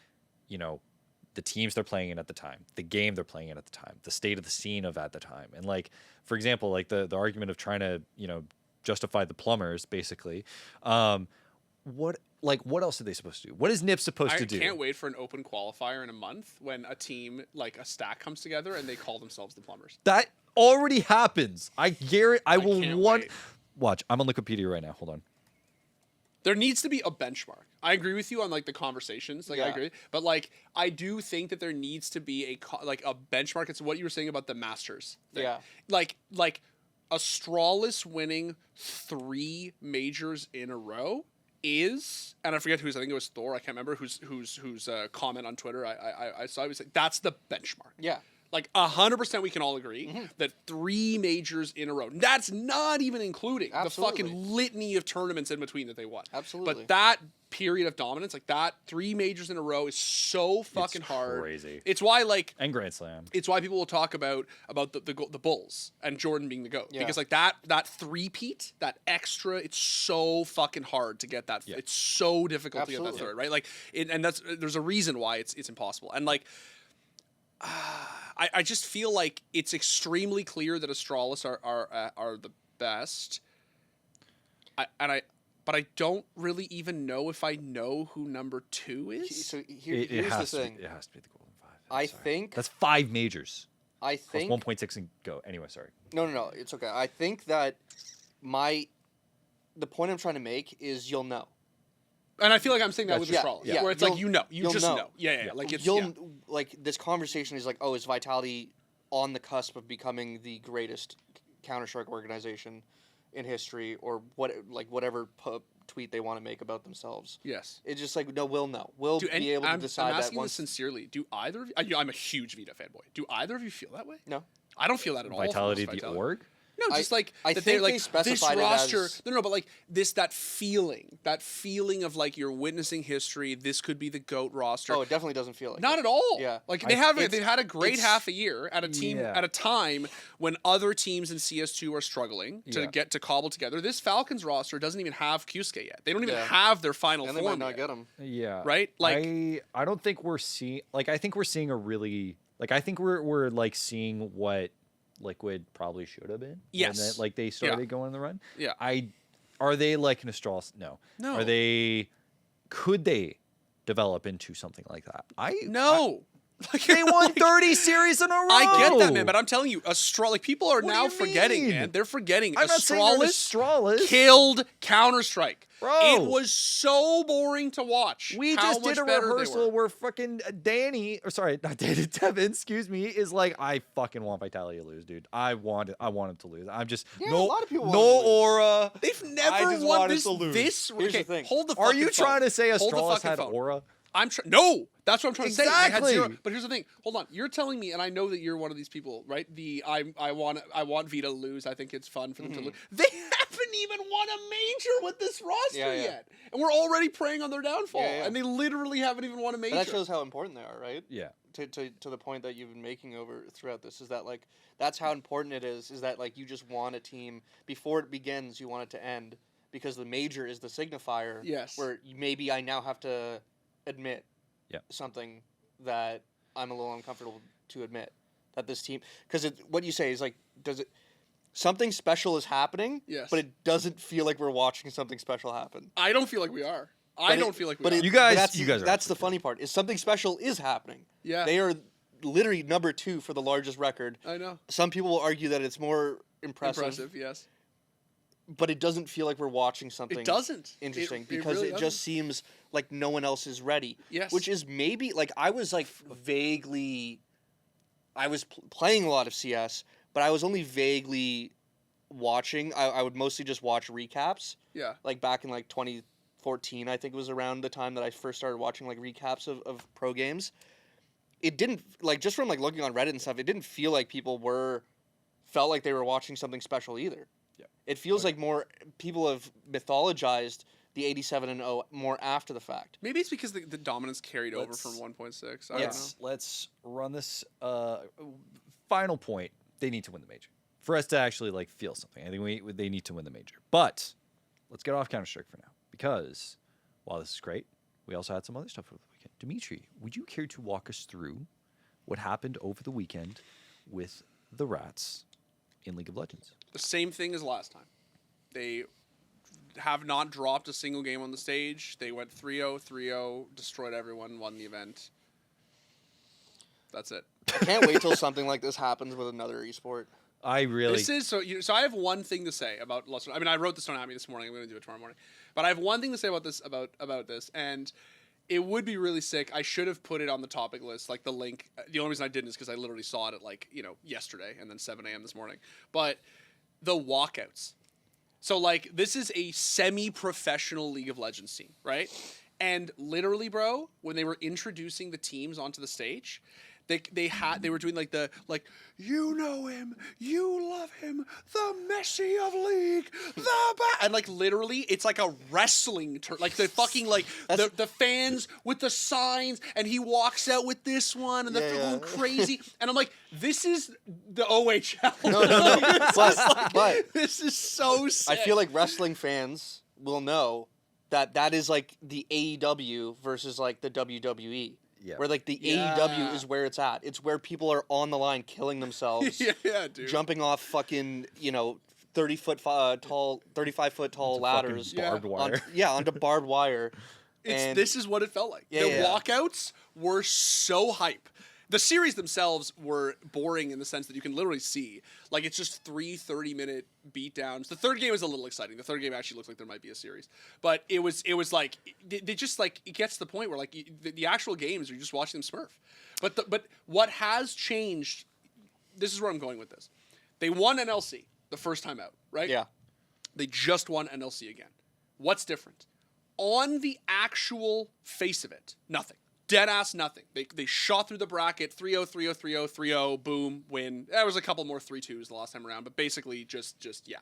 the teams they're playing in at the time, the game they're playing in at the time, the state of the scene of at the time. And like, for example, like the argument of trying to, justify the plumbers basically. What else are they supposed to do? What is NIP supposed to do? I can't wait for an open qualifier in a month when a team, like a stack, comes together and they call themselves the plumbers. That already happens. I guarantee I will can't want wait. Watch. I'm on Wikipedia right now. Hold on. There needs to be a benchmark. I agree with you on like the conversations. Like I agree, but like I do think that there needs to be a benchmark. It's what you were saying about the Masters thing. Yeah. Like Astralis winning 3 majors in a row is, and I forget who's. I think it was Thor. I can't remember whose comment on Twitter I saw. He was like, that's the benchmark. Yeah. Like 100% we can all agree that 3 majors in a row. That's not even including Absolutely. the fucking litany of tournaments in between that they won. Absolutely. But that period of dominance, like that 3 majors in a row is so fucking hard. crazy. It's why like And Grand Slam. it's why people will talk about the Bulls and Jordan being the GOAT. Yeah. Because like that three-peat, that extra, it's so fucking hard to get that. Yeah. It's so difficult to get Absolutely. that third, right? Like and there's a reason why it's impossible. And like I just feel like it's extremely clear that Astralis are the best. But I don't really even know if I know who number 2 is. So here's the thing. It has to be the Golden Five. I Sorry. think That's 5 majors. I Plus think 1.6 and go. Anyway, sorry. No, it's okay. I think that the point I'm trying to make is you'll know. And I feel like I'm saying that with Yeah, Astralis, yeah. where it's like you You'll just know. know. Yeah. Like it's Like this conversation is like, oh, is Vitality on the cusp of becoming the greatest Counter-Strike organization in history, or whatever tweet they want to make about themselves? Yes. It's just like, no, we'll know. We'll be able to decide I'm that asking once. this sincerely. Do either of you? I'm a huge Vita fanboy. Do either of you feel that way? No. I don't feel that at all. Vitality, from the Vitality. org? No, just like I that think they're like they this specified it roster. as- No, but like that feeling of like you're witnessing history. This could be the GOAT roster. Oh, it definitely doesn't feel like Not it. at all. Yeah. Like They've had a great it's- half a year at a team Yeah. at a time when other teams in CS2 are struggling to Yeah. get to cobble together. This Falcons roster doesn't even have Kyusuke yet. They don't even Yeah. have their final And they form might not yet. get them. Yeah. Right? Like I don't think we're seeing I think we're seeing a really I think we're like seeing what Liquid probably should have been. Yes. When they started going on the run. Yeah. Are they like an Astralis? No. No. Could they develop into something like that? no. They won 30 series in a row. I get that, man, but I'm telling you, people are What do now you forgetting, mean? man. They're forgetting. I'm not saying they're Astralis Astralis. killed Counter-Strike. Bro. It was so boring to watch. We how just did much a better they rehearsal were. where fucking Danny, or sorry, not Danny, Devin, excuse me, is like, I fucking want Vitality to lose, dude. I want him to lose. I'm just Yeah, no, a lot of people want no him to lose. aura. They've I never just won wanted this. to lose. Here's the thing. Hold the Are fucking you phone. trying to say Hold the Astralis fucking had phone. aura? No, that's what I'm trying to say. They had Exactly. 0. But here's the thing. Hold on. You're telling me, and I know that you're one of these people, right? I want Vita to lose. I think it's fun for them to lose. They haven't even won a major with this roster Yeah. yet, and we're already preying on their downfall. Yeah. And they literally haven't even won a major. But that shows how important they are, right? Yeah. To the point that you've been making throughout this is that like that's how important it is that like you just want a team before it begins, you want it to end because the major is the signifier. Yes. Where maybe I now have to admit something that I'm a little uncomfortable to admit that this team, because what you say is like, does it something special is happening, Yes. but it doesn't feel like we're watching something special happen. I don't feel like we are. I don't feel like we are. You guys That's are the funny part. Is something special is happening. Yeah. They are literally number 2 for the largest record. I know. Some people will argue that it's more impressive. Yes. But it doesn't feel like we're watching something. It doesn't. Interesting It because really it just seems like no one else is ready. Yes. Which is maybe like I was like vaguely. I was playing a lot of CS, but I was only vaguely watching. I would mostly just watch recaps. Yeah. Like back in like 2014, I think it was around the time that I first started watching like recaps of pro games. It didn't like just from like looking on Reddit and stuff. It didn't feel like people felt like they were watching something special either. Yeah. It feels like more people have mythologized the 87-0 more after the fact. Maybe it's because the dominance carried over from 1.6. I don't know. Let's run this final point. They need to win the major for us to actually like feel something. I think they need to win the major. But let's get off Counter-Strike for now because while this is great, we also had some other stuff over the weekend. Dimitri, would you care to walk us through what happened over the weekend with the Rats in League of Legends? The same thing as last time. They have not dropped a single game on the stage. They went 3-0, 3-0, destroyed everyone, won the event. That's it. I can't wait till something like this happens with another esport. I really. This is so. So I have one thing to say about Lost. I mean, I wrote this down at me this morning. I'm going to do it tomorrow morning. But I have one thing to say about this. About this, and it would be really sick. I should have put it on the topic list, like the link. The only reason I didn't is because I literally saw it at like yesterday and then 7 a.m. this morning. But the walkouts. So like this is a semi-professional League of Legends team, right? And literally, bro, when they were introducing the teams onto the stage. They were doing like you know him, you love him, the Messi of League, and like literally it's like a wrestling like the fucking like the fans with the signs and he walks out with this one and they're going crazy and I'm like this is the OHL. No. But this is so sick. I feel like wrestling fans will know that is like the AEW versus like the WWE. Yeah. Where like the AEW is where it's at. It's where people are on the line killing themselves. yeah, dude. Jumping off fucking 35 foot tall ladders. Barbed wire. Onto barbed wire. This is what it felt like. The walkouts were so hype. The series themselves were boring in the sense that you can literally see. Like, it's just 3 30-minute beatdowns. The third game is a little exciting. The third game actually looks like there might be a series. But it was like, they just, like, it gets to the point where, like, the actual games, you're just watching them smurf. But what has changed, this is where I'm going with this. They won NLC the first time out, right? Yeah. They just won NLC again. What's different? On the actual face of it, nothing. Dead ass nothing. They shot through the bracket 3-0, 3-0, 3-0, 3-0, boom, win. There was a couple more 3-2s the last time around, but basically just yeah.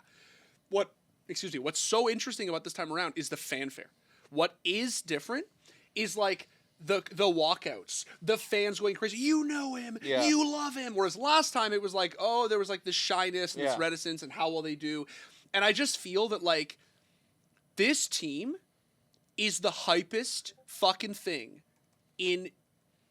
What's so interesting about this time around is the fanfare. What is different is like the walkouts, the fans going crazy. You know him, you love him. Whereas last time it was like, oh, there was like this shyness and this reticence and how will they do. And I just feel that like this team is the hypest fucking thing in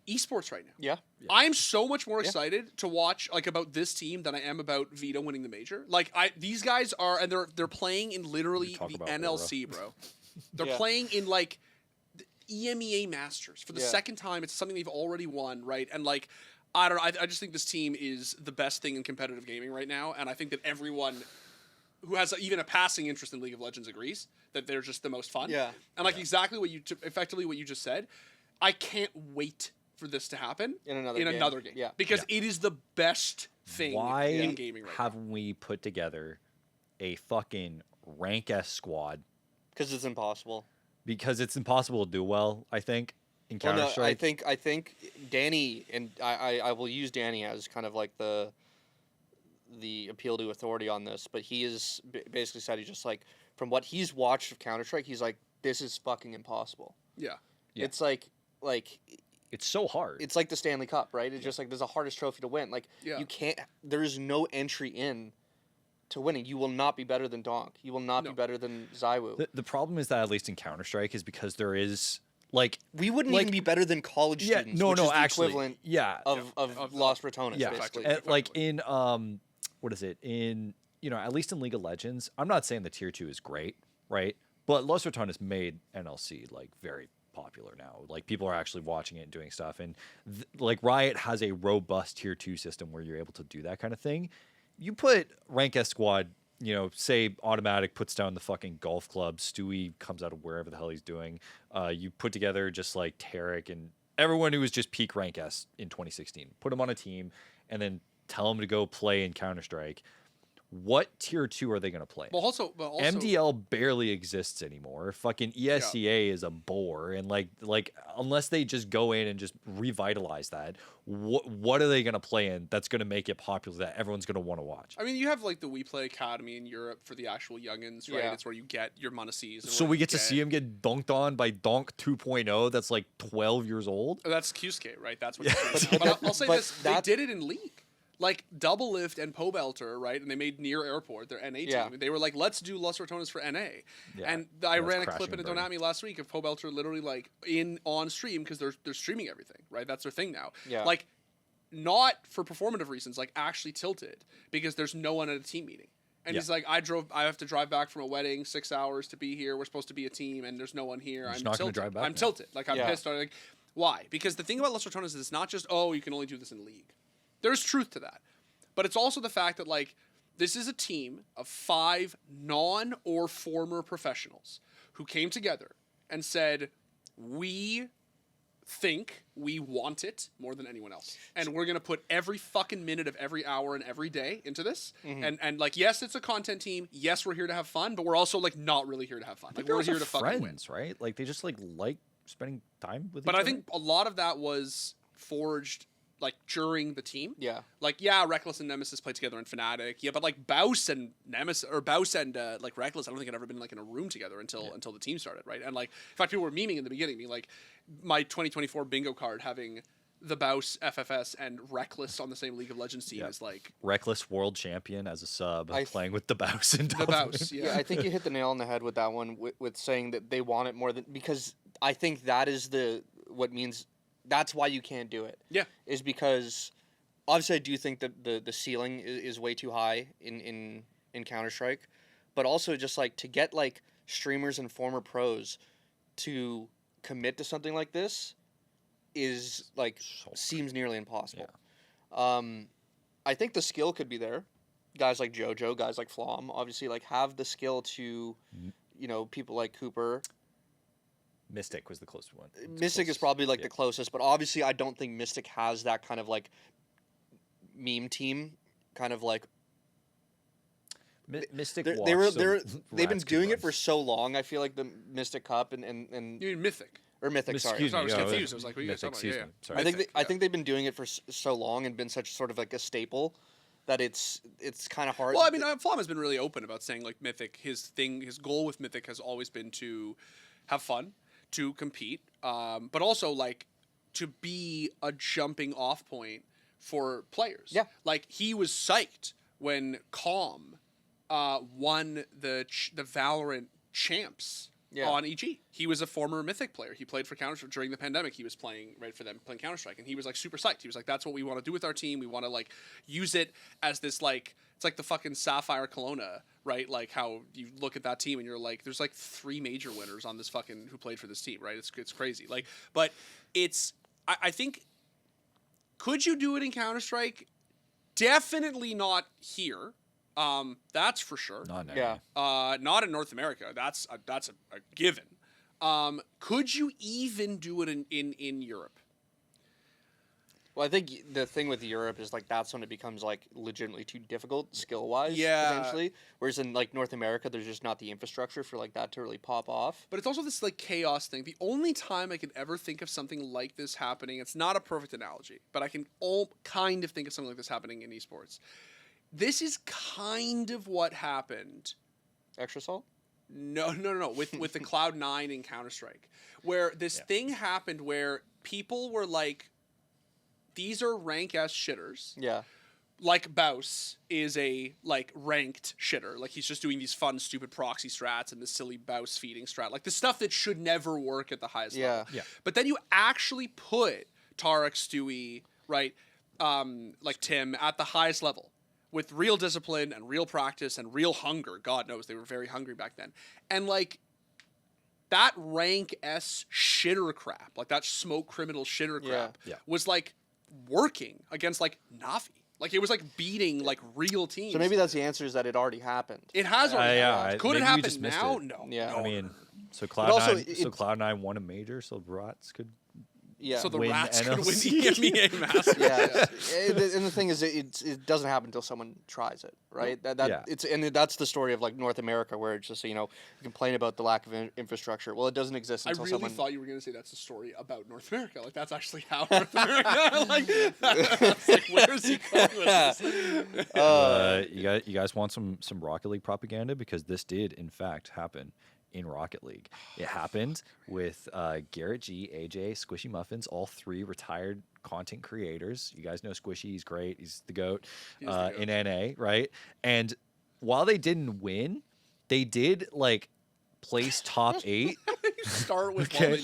esports right now. Yeah. I'm so much more excited to watch like about this team than I am about Vito winning the major. Like these guys are and they're playing in literally the NLC, bro. They're playing in like the EMEA Masters for the second time. It's something they've already won, right? And like I don't know, I just think this team is the best thing in competitive gaming right now, and I think that everyone who has even a passing interest in League of Legends agrees that they're just the most fun. Yeah. And like exactly what you effectively what you just said. I can't wait for this to happen in another game. Yeah. Because it is the best thing in gaming right now. Why haven't we put together a fucking rank S squad? Because it's impossible. Because it's impossible to do well, I think, in Counter-Strike. I think Danny, and I will use Danny as kind of like the appeal to authority on this, but he is basically said he just like, from what he's watched of Counter-Strike, he's like, this is fucking impossible. Yeah. It's like it's so hard. It's like the Stanley Cup, right? It's just like there's the hardest trophy to win. Like you can't. There is no entry in to winning. You will not be better than Donk. You will not be better than Zywoo. The problem is that at least in Counter-Strike is because there is like we wouldn't even be better than college students. No, which is the actually, equivalent of Lost Ratones. Yeah, basically. like in what is it in at least in League of Legends, I'm not saying the tier 2 is great, right? But Los Ratones has made NLC like very popular now. Like people are actually watching it and doing stuff, and like Riot has a robust tier 2 system where you're able to do that kind of thing. You put Rank S squad, say Automatic puts down the fucking golf club, Stewie comes out of wherever the hell he's doing. You put together just like Tarek and everyone who was just peak Rank S in 2016. Put them on a team and then tell them to go play in Counter-Strike. What tier 2 are they going to play? But also, MDL barely exists anymore. Fucking ESCA is a bore, and like unless they just go in and just revitalize that, what are they going to play in that's going to make it popular that everyone's going to want to watch? I mean, you have like the We Play Academy in Europe for the actual youngins, right? It's where you get your Monacies. So we get to see him get dunked on by Donk 2.0 that's like 12 years old? That's QSK, right? That's what but I'll say this. They did it in League. Like Double Lift and Pobelter, right? And they made Near Airport, their NA team. They were like, let's do Los Ratones for NA. Yeah, and I ran a clip in Don't At Me last week of Pobelter literally like on stream because they're streaming everything, right? That's their thing now. Yeah. Like not for performative reasons, like actually tilted because there's no one at a team meeting. And he's like, I have to drive back from a wedding 6 hours to be here. We're supposed to be a team and there's no one here. I'm not going to drive back. I'm tilted. Like I'm pissed. Like, why? Because the thing about Los Ratones is it's not just, you can only do this in League. There's truth to that. But it's also the fact that, like, this is a team of 5 non or former professionals who came together and said, we think we want it more than anyone else. And we're going to put every fucking minute of every hour and every day into this. Mm-hmm. And like, yes, it's a content team. Yes, we're here to have fun. But we're also, like, not really here to have fun. Like, we're here to fucking win. Right? Like, they just, like spending time with each other. But I think a lot of that was forged like during the team. Yeah. Like, Reckless and Nemesis played together in Fnatic. Yeah, but like Baus and Nemesis or Baus and like Reckless, I don't think had ever been like in a room together until the team started, right? And like in fact people were memeing in the beginning, being like my 2024 bingo card having the Baus, FFS, and Reckless on the same League of Legends team is like Reckless world champion as a sub playing with the Baus and the Baus. Yeah, I think you hit the nail on the head with that one with saying that they want it more than because I think that is what means. That's why you can't do it. Yeah. Is because obviously I do think that the ceiling is way too high in Counter-Strike, but also just like to get like streamers and former pros to commit to something like this is like seems nearly impossible. Yeah. I think the skill could be there. Guys like JoJo, guys like Flom, obviously like have the skill to people like Cooper. Mystic was the closest one. Mystic is probably like the closest, but obviously I don't think Mystic has that kind of like meme team kind of like Mystic. They've been doing it for so long. I feel like the Mystic Cup and you mean Mythic or Mythic. Sorry, I was confused. I was like, what are you talking about? Sorry. I think they've been doing it for so long and been such sort of like a staple that it's kind of hard. Well, I mean, Flom has been really open about saying like Mythic. His goal with Mythic has always been to have fun, to compete, but also like to be a jumping off point for players. Yeah. Like he was psyched when Calm won the Valorant champs on EG. He was a former Mythic player. He played for Counter-Strike during the pandemic. He was playing Counter-Strike, and he was like super psyched. He was like, that's what we want to do with our team. We want to like use it as this like, it's like the fucking Sapphire Kelowna, right? Like how you look at that team and you're like, there's like 3 major winners on this fucking who played for this team, right? It's crazy. Like, but it's I think, could you do it in Counter-Strike? Definitely not here. That's for sure. Not not in North America. That's a given. Could you even do it in Europe? Well, I think the thing with Europe is like that's when it becomes like legitimately too difficult skill wise. Yeah. Potentially. Whereas in like North America, there's just not the infrastructure for like that to really pop off. But it's also this like chaos thing. The only time I could ever think of something like this happening, it's not a perfect analogy, but I can kind of think of something like this happening in esports. This is kind of what happened. Extra Salt? No. With the Cloud9 in Counter-Strike, where this thing happened where people were like, these are rank S shitters. Yeah. Like Baus is a like ranked shitter. Like he's just doing these fun, stupid proxy strats and this silly Baus feeding strat. Like the stuff that should never work at the highest level. Yeah. But then you actually put Tarek, Stewie, right, like Tim at the highest level. with real discipline and real practice and real hunger. God knows they were very hungry back then. And like that rank S shitter crap, like that smoke criminal shitter crap was like working against like Navi. Like it was like beating like real teams. So maybe that's the answer, is that it already happened. It has already happened. Could it maybe we happen just missed now? it. No. Yeah. No. I mean, so also, Cloud9 won a major, so Rats could. Yeah. So the win Rats could win NLC. EMEA Masters. Yeah. And the thing is, it doesn't happen until someone tries it, right? That's the story of like North America, where it's just, you complain about the lack of infrastructure. Well, it doesn't exist I until really someone. thought you were going to say that's a story about North America. Like that's actually how North America. That's like where is he going with this? You guys want some Rocket League propaganda, because this did in fact happen in Rocket League. It happened with Garrett G, AJ, Squishy Muffins, all 3 retired content creators. You guys know Squishy, he's great, he's the GOAT, in NA, right? And while they didn't win, they did like place top 8. You start with Okay.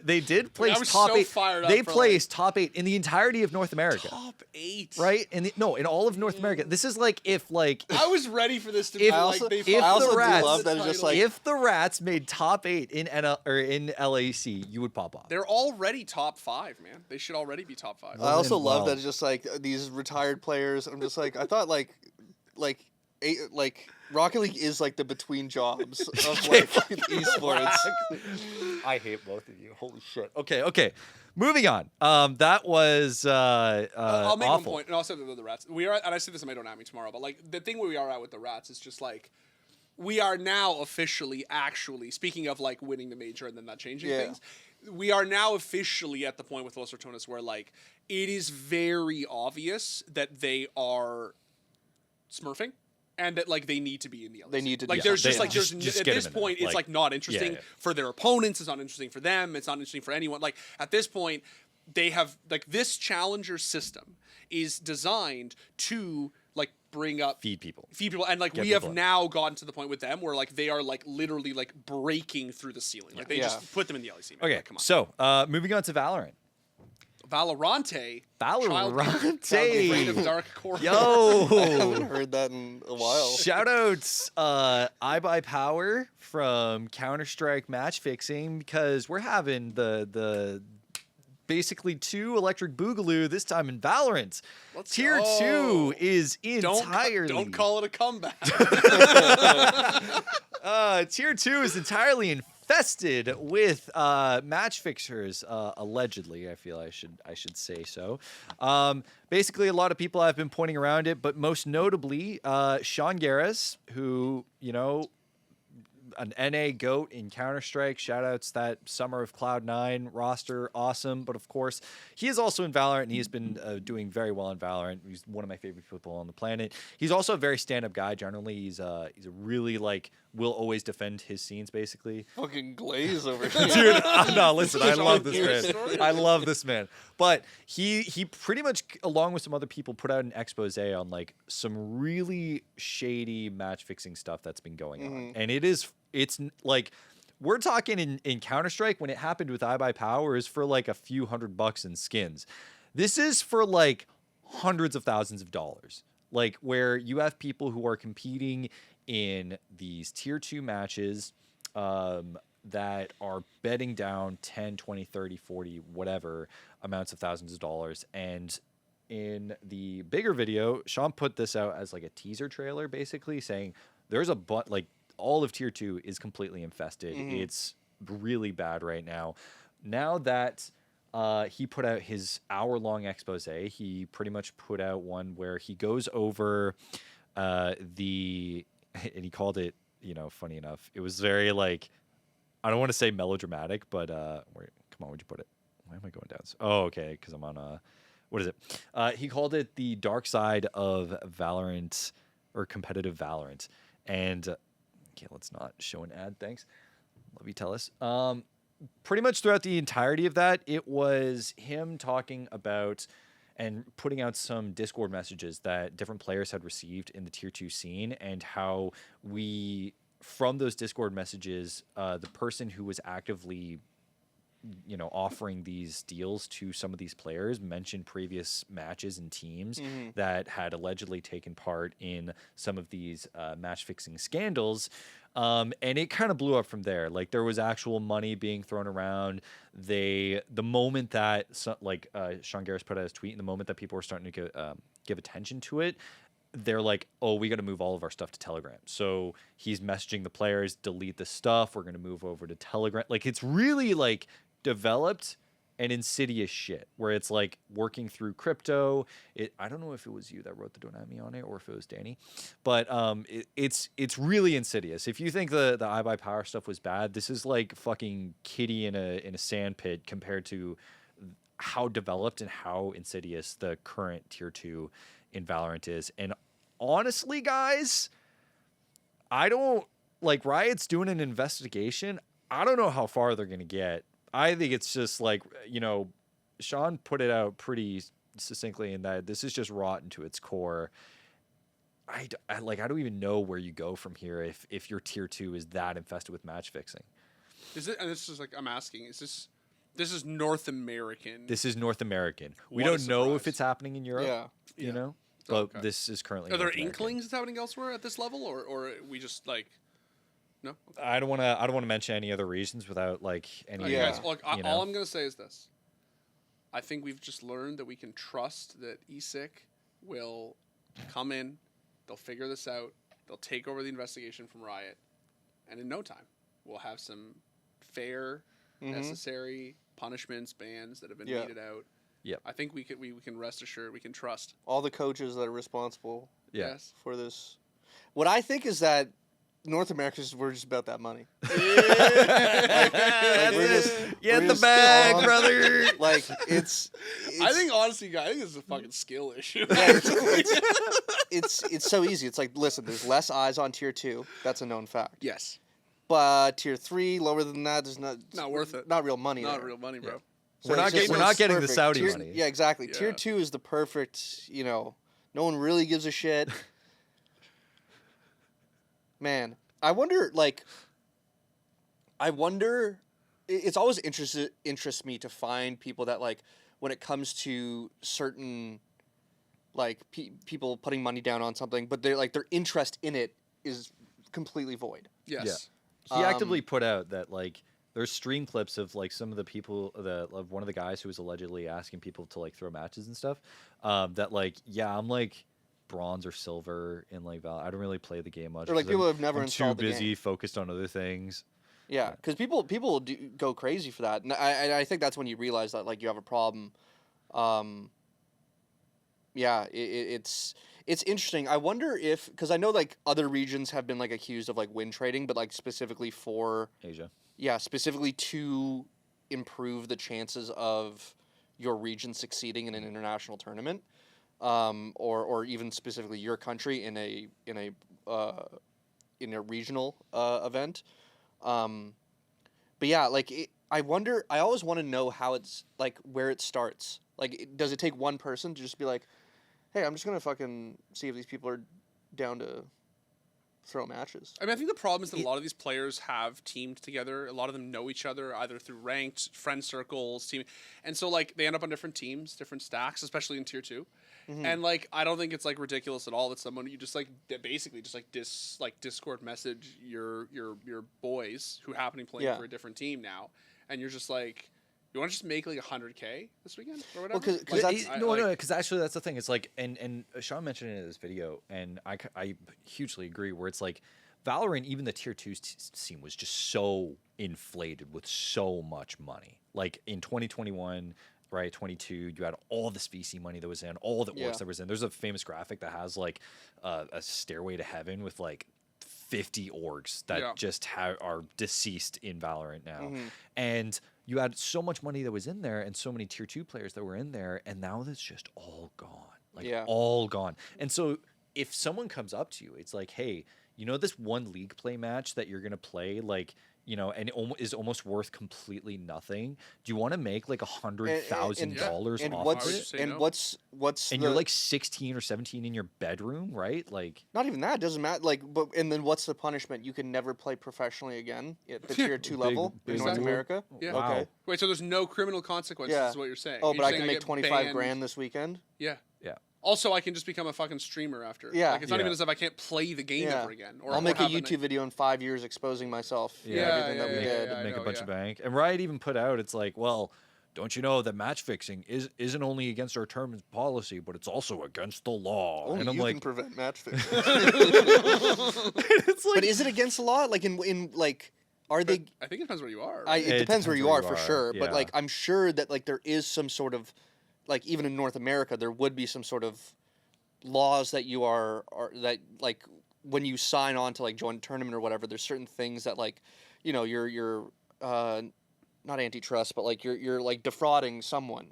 They did place I was top so 8. fired up They for, placed top 8 in the entirety of North America. Top 8. Right? In all of North America. This is like if like I was ready for this to be If- like also- they if fucking the won Rats- love that it's just like- if the Rats made top 8 in in LAC, you would pop off. They're already top 5, man. They should already be top 5. I also then, love wow. that it's just like these retired players. I'm just like, I thought like Rocket League is like the between jobs of like esports. I hate both of you. Holy shit. Okay. Moving on. That was I'll make awful. one point, and I'll say that the Rats. We are, and I say this, and I don't at me tomorrow, but like the thing where we are at with the Rats is just like we are now officially, actually, speaking of like winning the major and then not changing things, we are now officially at the point with Los Ratones where like it is very obvious that they are smurfing. And that like they need to be in the LEC. They need to like do there's just something. like there's Just at get this them in point there. it's Like, like not interesting yeah. for their opponents, it's not interesting for them, it's not interesting for anyone. Like at this point they have like this challenger system is designed to like bring up Feed people. and like Get we have people in. now gotten to the point with them where like they are like literally like breaking through the ceiling. Like they Yeah. just put them in the LEC. Man. Okay, Like, come on. so moving on to Valorant. Valorante. Valorante. Afraid of dark core. I Yo. haven't heard that in a while. Shout outs I Buy Power from Counter-Strike Match Fixing, because we're having the basically 2 Electric Boogaloo this time in Valorant. Let's Tier go. 2 is entirely Don't call it a comeback. Tier 2 is entirely infested with match fixers, allegedly. I feel I should say so. Basically, a lot of people have been pointing around it, but most notably, Sean Garris, who, an NA GOAT in Counter-Strike. Shoutouts that Summer of Cloud9 roster, awesome. But of course, he is also in Valorant, and he has been doing very well in Valorant. He's one of my favorite people on the planet. He's also a very stand-up guy. Generally, he's a really will always defend his scenes, basically. Fucking glaze over here. Dude, no, listen, I love Your this man. story. I love this man. But he pretty much, along with some other people, put out an expose on like some really shady match fixing stuff that's been going on. And it's like, we're talking in Counter-Strike, when it happened with I Buy Power, is for like a few $100 in skins. This is for like hundreds of thousands of dollars. Like, where you have people who are competing in these tier 2 matches that are betting down 10, 20, 30, 40, whatever amounts of thousands of dollars. And in the bigger video, Sean put this out as like a teaser trailer, basically saying there's like all of tier 2 is completely infested. It's really bad right now. Now that he put out his hour-long expose, he pretty much put out one where he goes over and he called it, funny enough, it was very like, I don't want to say melodramatic, but come on, where'd you put it? Why am I going down? Oh, okay, because I'm on what is it? He called it the dark side of Valorant, or competitive Valorant. And okay, let's not show an ad, thanks. Love you, tell us. Pretty much throughout the entirety of that, it was him talking about and putting out some Discord messages that different players had received in the tier 2 scene, and how from those Discord messages, the person who was actively offering these deals to some of these players mentioned previous matches and teams that had allegedly taken part in some of these match fixing scandals. And it kind of blew up from there. Like, there was actual money being thrown around. The moment that Sean Garris put out his tweet, and the moment that people were starting to give attention to it, they're like, oh, we got to move all of our stuff to Telegram. So he's messaging the players, delete the stuff. We're going to move over to Telegram. Like, it's really like developed and insidious shit where it's like working through crypto. I don't know if it was you that wrote the Don't At Me on it or if it was Danny, but it's really insidious. If you think the iBuyPower stuff was bad, this is like fucking kitty in a sand pit compared to how developed and how insidious the current tier 2 in Valorant is. And honestly, guys, I don't like Riot's doing an investigation. I don't know how far they're going to get. I think it's just like, Sean put it out pretty succinctly in that this is just rotten to its core. I don't even know where you go from here if your tier 2 is that infested with match fixing. Is it? And this is like, I'm asking, this is North American? This is North American. We What a don't know if surprise. it's happening in Europe. Yeah. But Okay. this is currently. Are there North American. inklings it's happening elsewhere at this level, or we just like? No. Okay. I don't want to mention any other reasons without like any. Yeah. Guys, look, all I'm gonna say is this. I think we've just learned that we can trust that ESIC will come in, they'll figure this out, they'll take over the investigation from Riot, and in no time we'll have some fair, necessary punishments, bans that have been meted out. Yep. I think we can rest assured, we can trust. All the coaches that are responsible Yes. for this. What I think is that North America's, we're just about that money. Get the bag, brother. Like, it's I think honestly, guys, I think it's a fucking skill issue. yeah, it's so easy. It's like, listen, there's less eyes on tier 2. That's a known fact. Yes. But tier 3, lower than that, there's Not worth it. Not real money. Not there. real money, bro. So We're not it's just- we're not it's getting the perfect. Saudi Tier- money. Yeah, exactly. Yeah. Tier 2 is the perfect, no one really gives a shit. Man, I wonder, it's always interests me to find people that, like, when it comes to certain, like, people putting money down on something, but they're, like, their interest in it is completely void. Yes. He actively put out that like there's stream clips of like some of the people of one of the guys who was allegedly asking people to like throw matches and stuff. That like, yeah, I'm like bronze or silver in like Val. I don't really play the game much. Or, like, 'cause people I'm- have never I'm installed too the busy game. focused on other things. Yeah, because people do go crazy for that, and I think that's when you realize that, like, you have a problem. Yeah, it's interesting. I wonder if, because I know, like, other regions have been, like, accused of, like, win trading, but, like, specifically for Asia. specifically to improve the chances of your region succeeding in an international tournament, or even specifically your country in a regional event. But yeah, like, I wonder. I always want to know how it's, like, where it starts. Like, does it take one person to just be like, hey, I'm just gonna fucking see if these people are down to throw matches? I mean, I think the problem is that a lot of these players have teamed together. A lot of them know each other either through ranked, friend circles, team, and so like they end up on different teams, different stacks, especially in tier 2. And like, I don't think it's like ridiculous at all that someone you just like basically just like Discord message your boys who happen to be playing for a different team now, and you're just like, you want to just make like 100K this weekend or whatever? Well, 'cause Like, that's- No, because actually that's the thing. It's like, and Sean mentioned it in this video, and I hugely agree. Where it's like, Valorant, even the tier 2 scene was just so inflated with so much money. Like in 2021, right, 22, you had all this VC money that was in, all the orcs that was in. There's a famous graphic that has like a stairway to heaven with like 50 orgs that just are deceased in Valorant now, and you had so much money that was in there and so many tier 2 players that were in there, and now that's just all gone. Like, all gone. And so if someone comes up to you, it's like, hey, you know this one league play match that you're going to play, like, and is almost worth completely nothing. Do you want to make like $100,000 and off what's of it? and no. what's And you're like 16 or 17 in your bedroom, right? Like, not even that, it doesn't matter. Like, but and then what's the punishment? You can never play professionally again at the tier 2 level in North Exactly. America. Yeah. Wow. Okay. Wait, so there's no criminal consequences, Yeah. is what you're saying? Oh, You're but I saying can make get 25 banned- grand this weekend. Yeah. Yeah. Also, I can just become a fucking streamer after. Yeah. Like, it's not Yeah. even as if I can't play the game Yeah. ever again. Or I'll make a have YouTube video in 5 years exposing myself. Yeah. Yeah, everything that we Yeah, did. yeah, I Make a know, bunch yeah. of bank. And Riot even put out, it's like, well, don't you know that match fixing isn't only against our terms and policy, but it's also against the law. Only and I'm you like, can prevent match fixing. it's like, But is it against the law? Like in like, are they? I think it depends where you are. It Right? depends where you are for sure. But yeah. like, I'm sure that like there is some sort of, like even in North America, there would be some sort of laws that you are that like when you sign on to like join a tournament or whatever. There's certain things that like, you're not antitrust, but like you're like defrauding someone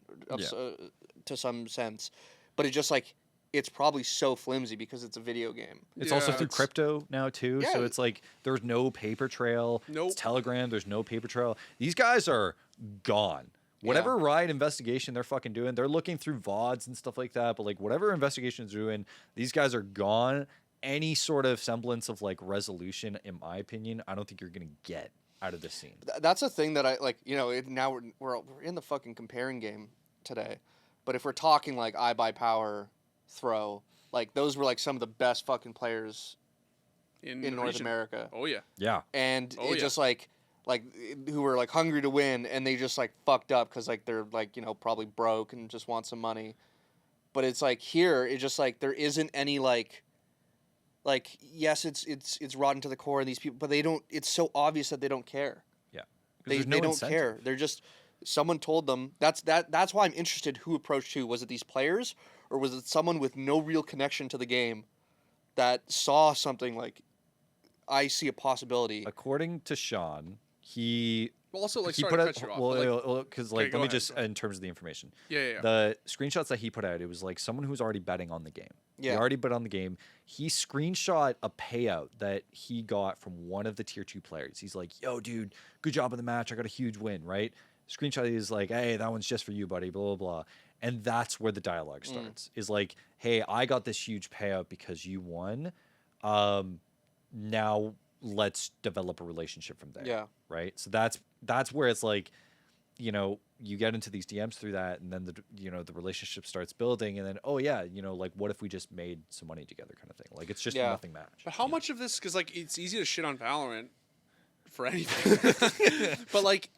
to some sense. But it just like it's probably so flimsy because it's a video game. It's also Yeah, through it's- crypto now too, so Yeah. it's like there's no paper trail. Nope. It's Telegram. There's no paper trail. These guys are gone. Whatever Riot investigation they're fucking doing, they're looking through VODs and stuff like that. But like whatever investigations they're doing, these guys are gone. Any sort of semblance of like resolution, in my opinion, I don't think you're gonna get out of this scene. That's a thing that I like. Now we're in the fucking comparing game today, but if we're talking like I Buy Power, Throw, like those were like some of the best fucking players in in the North region. America, Oh yeah. Yeah. and Oh, it yeah. just like who were like hungry to win, and they just like fucked up because like they're like probably broke and just want some money, but it's like here it's just like there isn't any like yes it's rotten to the core of these people, but they don't. It's so obvious that they don't care. Yeah. 'Cause They there's no don't incentive. care. They're just someone told them. That's why I'm interested who approached who. Was it these players or was it someone with no real connection to the game that saw something like I see a possibility. According to Sean, he Well, also like he sorry put to out cut you off. but, like, well because Okay, like go let me ahead, just go ahead. in terms of the information. yeah. The screenshots that he put out, it was like someone who's already betting on the game. Yeah. He already bet on the game. He screenshot a payout that he got from one of the tier 2 players. He's like, yo, dude, good job in the match. I got a huge win, right? Screenshot is like, hey, that one's just for you, buddy, blah, blah, blah. And that's where the dialogue starts. Is like, hey, I got this huge payout because you won. Now let's develop a relationship from there. Yeah. Right? So that's where it's like, you get into these DMs through that, and then the relationship starts building, and then like what if we just made some money together, kind of thing. Like it's just Yeah. nothing match. But how much of this? Because like it's easy to shit on Valorant for anything, but like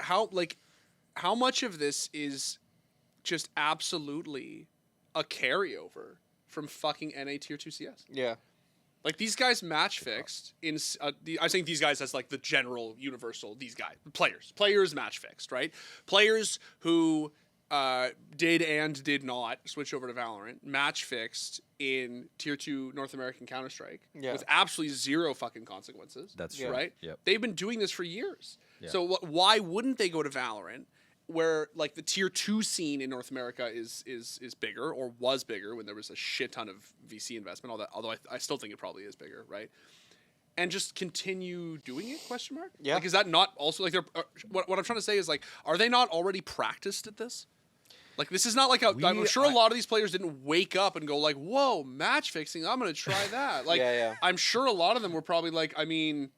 how much of this is just absolutely a carryover from fucking NA Tier 2 CS? Yeah. Like these guys match fixed in. I'm saying these guys as like the general universal. These guys, players match fixed, right? Players who did and did not switch over to Valorant match fixed in Tier 2 North American Counter Strike with absolutely zero fucking consequences. That's Yeah. true. right. Yep. They've been doing this for years. Yeah. So why wouldn't they go to Valorant? Where like the Tier 2 scene in North America is bigger or was bigger when there was a shit ton of VC investment. Although I still think it probably is bigger, right? And just continue doing it? Question mark. Yeah. Like, is that not also like they're? What I'm trying to say is like, are they not already practiced at this? Like this is not like I'm sure a lot of these players didn't wake up and go like, "Whoa, match fixing! I'm gonna try that." Like, Yeah. I'm sure a lot of them were probably like, I mean.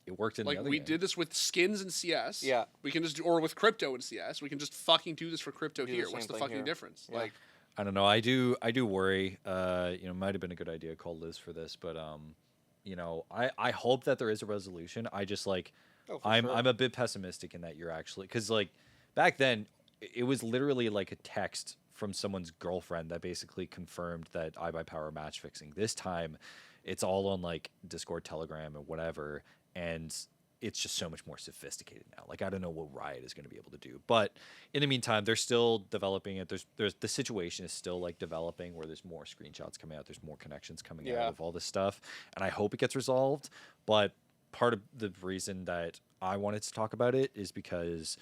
It worked in Like the other we game. did this with skins in CS. Yeah. We can just do, or with crypto in CS. We can just fucking do this for crypto Do the here. same What's the thing fucking here. difference? Yeah. Like, I don't know. I do worry. Might have been a good idea to call Liz for this, but I hope that there is a resolution. I just like Oh, for I'm sure. a bit pessimistic in that you're actually, because like back then it was literally like a text from someone's girlfriend that basically confirmed that I Buy Power match fixing. This time it's all on like Discord, Telegram, and whatever, and it's just so much more sophisticated now. Like I don't know what Riot is going to be able to do, but in the meantime, they're still developing it. There's the situation is still like developing where there's more screenshots coming out, there's more connections coming out of all this stuff, and I hope it gets resolved. But part of the reason that I wanted to talk about it is because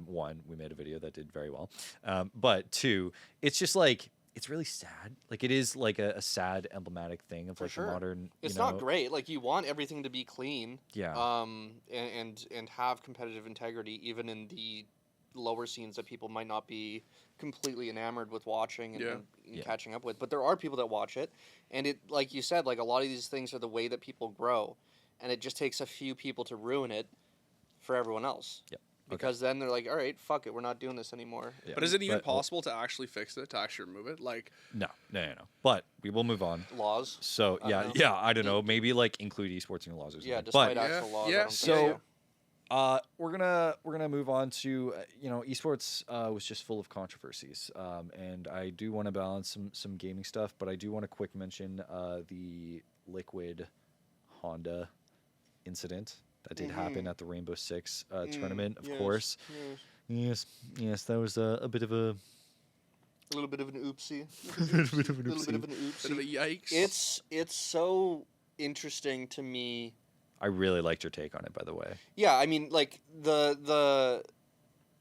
one, we made a video that did very well, but two, it's just like it's really sad. Like it is like a sad emblematic thing of For like sure. the modern. It's you know, not great. Like you want everything to be clean. Yeah. And have competitive integrity even in the lower scenes that people might not be completely enamored with watching and catching up with. But there are people that watch it, and it, like you said, like a lot of these things are the way that people grow, and it just takes a few people to ruin it for everyone else. Yep. Because then they're like, all right, fuck it, we're not doing this anymore. Yeah. But is it even possible to actually fix it, to actually remove it? Like, no. But we will move on. Laws. So I don't know. Maybe like include esports in your laws or something. Yeah, despite but, actual laws. yeah. So, we're gonna move on to esports was just full of controversies, and I do want to balance some gaming stuff, but I do want to quick mention the Liquid Honda incident that did happen at the Rainbow Six tournament, of course. Yes, that was a bit of a... A little bit of an oopsie. A little bit of an little bit of an oopsie. bit of a yikes. It's so interesting to me. I really liked your take on it, by the way. Yeah, I mean, like, the... Do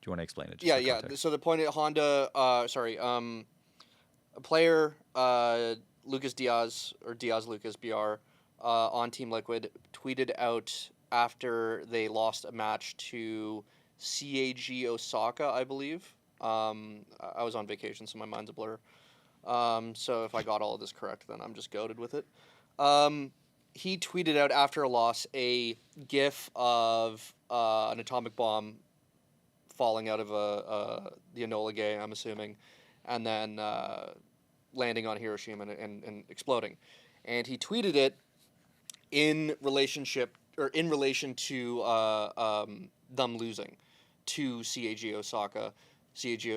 you want to explain it? Just yeah. So the point at Honda, a player, Lucas Diaz, or Diaz Lucas, BR, on Team Liquid, tweeted out after they lost a match to CAG Osaka, I believe. I was on vacation, so my mind's a blur. So if I got all of this correct, then I'm just goated with it. He tweeted out after a loss a GIF of an atomic bomb falling out of the Enola Gay, I'm assuming, and then landing on Hiroshima and exploding. And he tweeted it in relation to them losing to CAG Osaka. CAG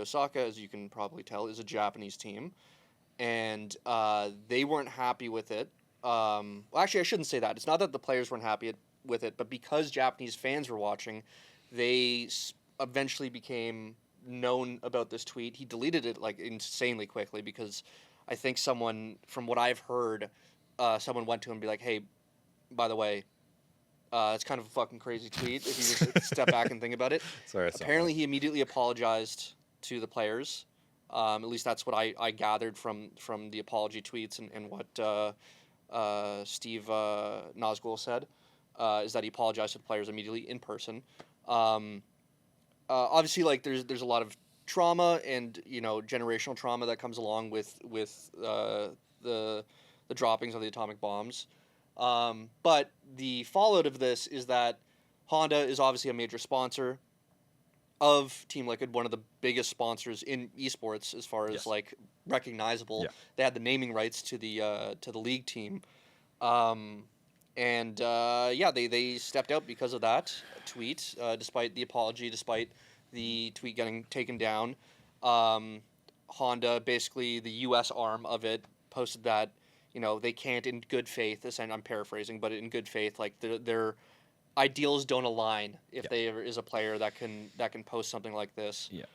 Osaka, as you can probably tell, is a Japanese team, and they weren't happy with it. Well, actually, I shouldn't say that. It's not that the players weren't happy with it, but because Japanese fans were watching, they eventually became known about this tweet. He deleted it like insanely quickly because I think someone, from what I've heard, someone went to him and be like, "Hey, by the way, it's kind of a fucking crazy tweet if you just step back and think about it." Sorry, apparently, he immediately apologized to the players. At least that's what I gathered from the apology tweets and what Steve Nazgul said, is that he apologized to the players immediately in person. Obviously, like there's a lot of trauma and generational trauma that comes along with the droppings of the atomic bombs. But the fallout of this is that Honda is obviously a major sponsor of Team Liquid, one of the biggest sponsors in esports as far as like recognizable. Yeah. They had the naming rights to the league team, and they stepped out because of that tweet, despite the apology, despite the tweet getting taken down. Honda, basically the U.S. arm of it, posted that they can't, in good faith, and I'm paraphrasing, but in good faith, like their ideals don't align if there is a player that can post something like this. Yeah.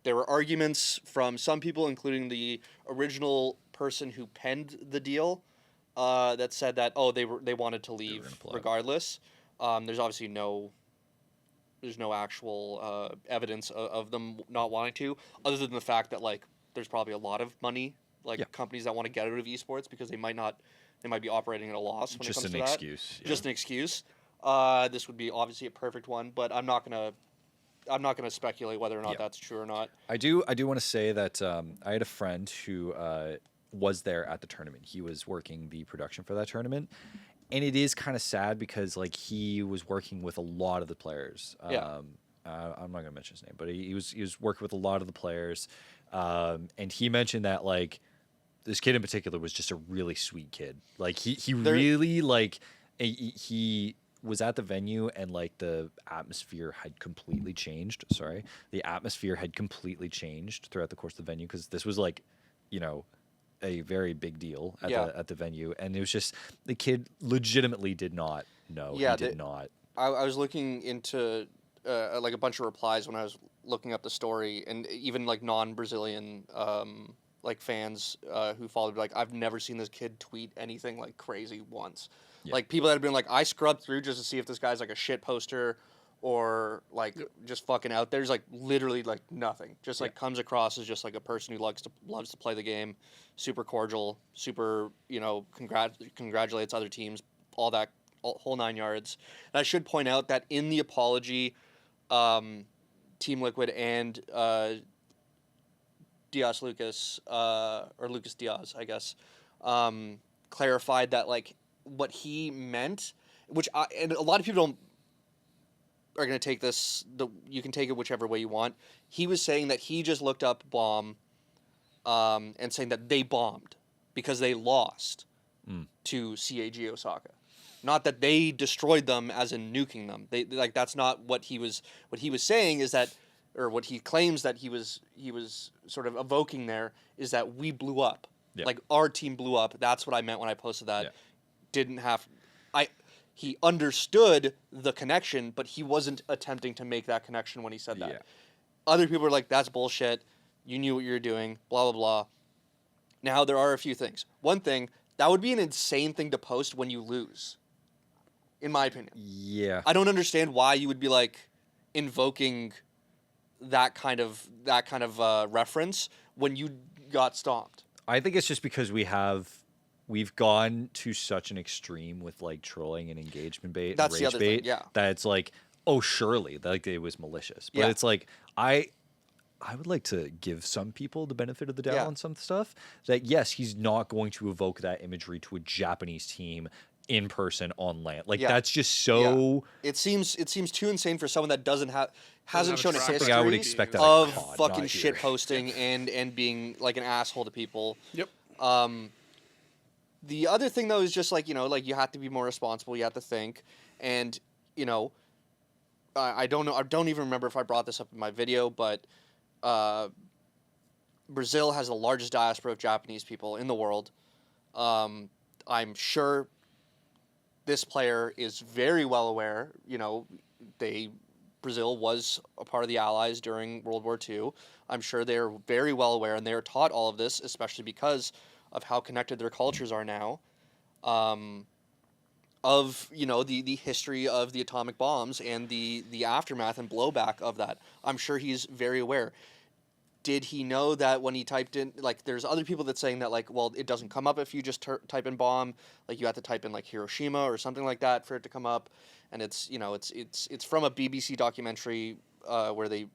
There were arguments from some people, including the original person who penned the deal, that said that they wanted to leave regardless. There's obviously no actual evidence of them not wanting to, other than the fact that like there's probably a lot of money, companies that want to get out of esports because they might be operating at a loss when it comes to that. Just an excuse. Yeah. Just an excuse. This would be obviously a perfect one, but I'm not gonna speculate whether or not that's true or not. I do want to say that I had a friend who was there at the tournament. He was working the production for that tournament, and it is kind of sad because like he was working with a lot of the players. I'm not gonna mention his name, but he was working with a lot of the players, and he mentioned that like this kid in particular was just a really sweet kid. Like he really like he was at the venue and like the atmosphere had completely changed. The atmosphere had completely changed throughout the course of the venue because this was like, a very big deal at the venue, and it was just the kid legitimately did not know. Yeah, he did not. I was looking into like a bunch of replies when I was looking up the story, and even like non-Brazilian like fans who followed, like, I've never seen this kid tweet anything like crazy once. Yeah. Like people that have been like, I scrubbed through just to see if this guy's like a shit poster or like just fucking out there's like literally like nothing. Just like comes across as just like a person who loves to play the game, super cordial, super, you know, congratulates other teams, all that whole 9 yards. And I should point out that in the apology, Team Liquid and Diaz Lucas, or Lucas Diaz, I guess, clarified that like what he meant, which and a lot of people don't are going to take this, you can take it whichever way you want. He was saying that he just looked up bomb and saying that they bombed because they lost to CAG Osaka. Not that they destroyed them as in nuking them. They like that's not what he was saying is that, or what he claims that he was sort of evoking there is that we blew up. Yeah. Like our team blew up. That's what I meant when I posted that. Yeah. Didn't have he understood the connection, but he wasn't attempting to make that connection when he said that. Yeah. Other people are like, that's bullshit. You knew what you were doing, blah, blah, blah. Now, there are a few things. One thing, that would be an insane thing to post when you lose, in my opinion. Yeah. I don't understand why you would be, like, invoking that kind of reference when you got stomped. I think it's just because we've gone to such an extreme with like trolling and engagement bait and rage bait that it's like, oh, surely like it was malicious. But it's like I would like to give some people the benefit of the doubt on some stuff. That yes, he's not going to evoke that imagery to a Japanese team in person on land. Like that's just so. Yeah. It seems too insane for someone that hasn't shown a history I would expect that of fucking shit posting and being like an asshole to people. Yep. The other thing, though, is just, like, you know, like, you have to be more responsible. You have to think. And, you know, I don't know. I don't even remember if I brought this up in my video, but Brazil has the largest diaspora of Japanese people in the world. I'm sure this player is very well aware. You know, Brazil was a part of the Allies during World War II. I'm sure they're very well aware, and they are taught all of this, especially because of how connected their cultures are now, of, you know, the history of the atomic bombs and the aftermath and blowback of that. I'm sure he's very aware. Did he know that when he typed in, like, there's other people that saying that, like, well, it doesn't come up if you just type in bomb, like, you have to type in, like, Hiroshima or something like that for it to come up, and it's, you know, it's from a BBC documentary where they,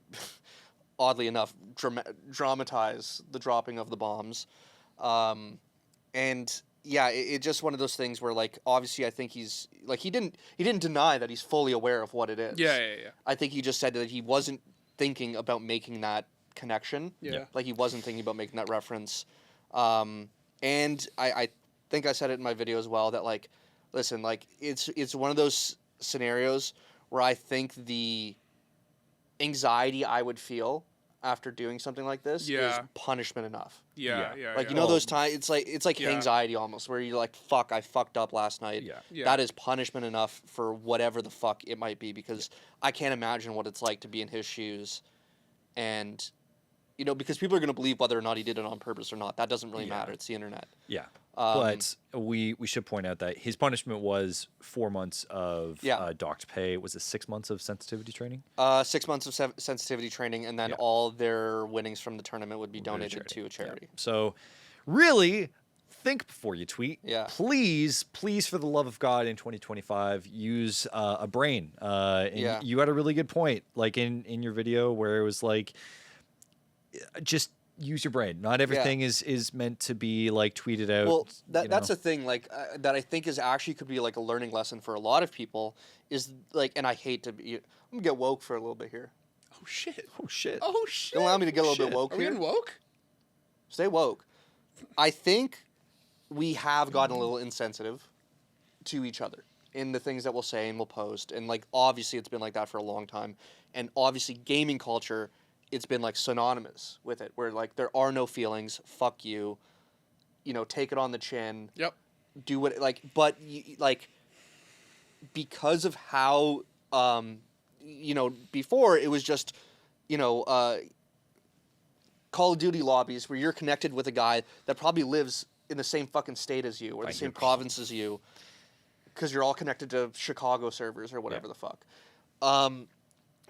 oddly enough, dramatize the dropping of the bombs. And yeah, it's just one of those things where, like, obviously I think he's like, he didn't deny that he's fully aware of what it is. Yeah. I think he just said that he wasn't thinking about making that connection. Yeah. Like, he wasn't thinking about making that reference. And I think I said it in my video as well that, like, listen, like, it's one of those scenarios where I think the anxiety I would feel after doing something like this is punishment enough. Yeah. Like, you know, those times, it's like anxiety almost, where you're like, fuck, I fucked up last night. Yeah. That is punishment enough for whatever the fuck it might be, because I can't imagine what it's like to be in his shoes. And, you know, because people are going to believe whether or not he did it on purpose or not. That doesn't really matter. It's the internet. Yeah. But we should point out that his punishment was 4 months of docked pay. Was it 6 months of sensitivity training? 6 months of sensitivity training, and then all their winnings from the tournament would be donated to a charity. Yeah. So, really, think before you tweet. Yeah. Please, for the love of God, in 2025, use a brain. And you had a really good point, like in your video, where it was like, just use your brain. Not everything is meant to be like tweeted out. Well, that's a thing like that I think is actually could be like a learning lesson for a lot of people is like, and I hate to be, I'm gonna get woke for a little bit here. Oh shit. Don't allow me to get a little bit woke here. Are we getting woke? Stay woke. I think we have gotten a little insensitive to each other in the things that we'll say and we'll post, and like obviously it's been like that for a long time, and obviously gaming culture, it's been like synonymous with it, where like there are no feelings, fuck you, you know, take it on the chin. Yep. Do what, like, but like, because of how, you know, before it was just, you know, Call of Duty lobbies where you're connected with a guy that probably lives in the same fucking state as you or the same province as you, because you're all connected to Chicago servers or whatever the fuck.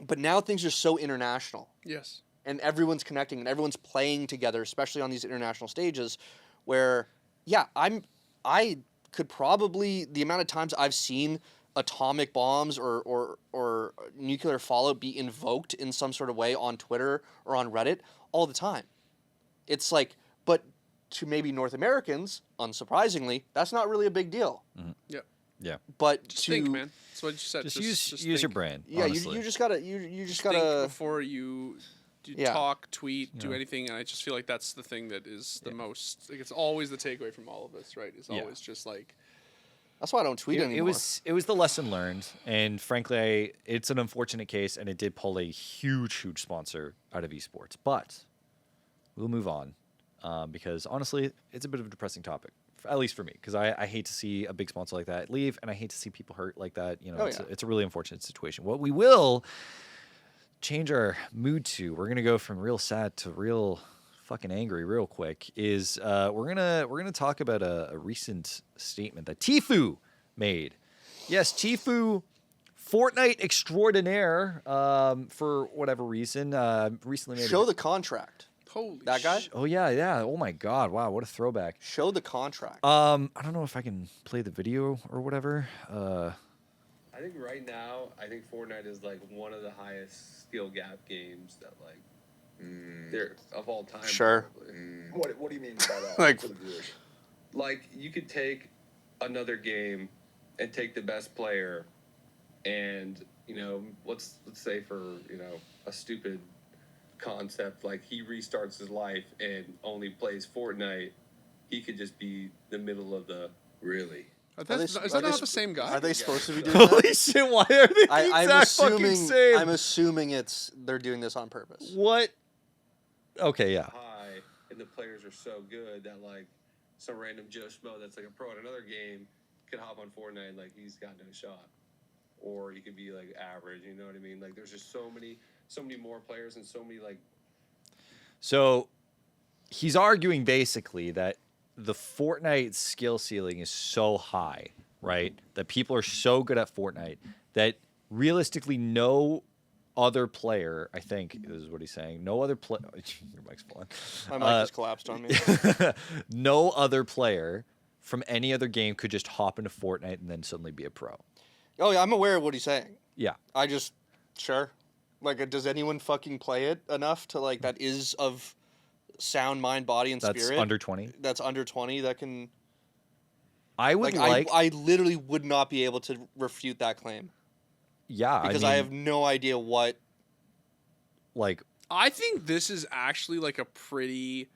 But now things are so international. Yes. And everyone's connecting and everyone's playing together, especially on these international stages where, yeah, I could probably, the amount of times I've seen atomic bombs or nuclear fallout be invoked in some sort of way on Twitter or on Reddit all the time. It's like, but to maybe North Americans, unsurprisingly, that's not really a big deal. Mm-hmm. Yep. Yeah. But just think, man. That's what you said. Just use your brain. Yeah, honestly. you just gotta you just think gotta before you talk, tweet, do anything, and I just feel like that's the thing that is the most. Like, it's always the takeaway from all of this, right? It's always just like. That's why I don't tweet anymore. It was the lesson learned, and frankly, it's an unfortunate case, and it did pull a huge sponsor out of esports. But we'll move on because honestly, it's a bit of a depressing topic, at least for me, because I hate to see a big sponsor like that leave, and I hate to see people hurt like that. You know, it's a really unfortunate situation. What we will change our mood to, we're gonna go from real sad to real fucking angry real quick, is we're gonna talk about a recent statement that Tfue made. Yes, Tfue, Fortnite extraordinaire, for whatever reason, recently made the contract. Holy that guy? Oh yeah. Oh my god, wow, what a throwback. Show the contract. I don't know if I can play the video or whatever. I think right now, Fortnite is like one of the highest skill gap games that like they're of all time. Sure. What do you mean by that? Like- for the viewers? Like you could take another game and take the best player, and let's say for a stupid concept like he restarts his life and only plays Fortnite, he could just be the middle of the Really? Is that not the same guy? Are they supposed to be doing that? Holy shit, why are they the exact fucking same? I'm assuming they're doing this on purpose. What? Okay, yeah. high, and the players are so good that like some random Joe Schmo that's like a pro in another game could hop on Fortnite and like he's got no shot, or he could be like average. You know what I mean? Like there's just so many more players and so many like. So he's arguing basically that the Fortnite skill ceiling is so high, right? That people are so good at Fortnite that realistically no other player, I think is what he's saying. No other player. Your mic's falling. My mic just collapsed on me. No other player from any other game could just hop into Fortnite and then suddenly be a pro. Oh yeah, I'm aware of what he's saying. Yeah. Sure. Like, does anyone fucking play it enough to like that is of sound mind, body, and spirit? That's under 20. That's under 20 that can. I would I literally would not be able to refute that claim. Yeah, because I have no idea what. Like, I think this is actually like a pretty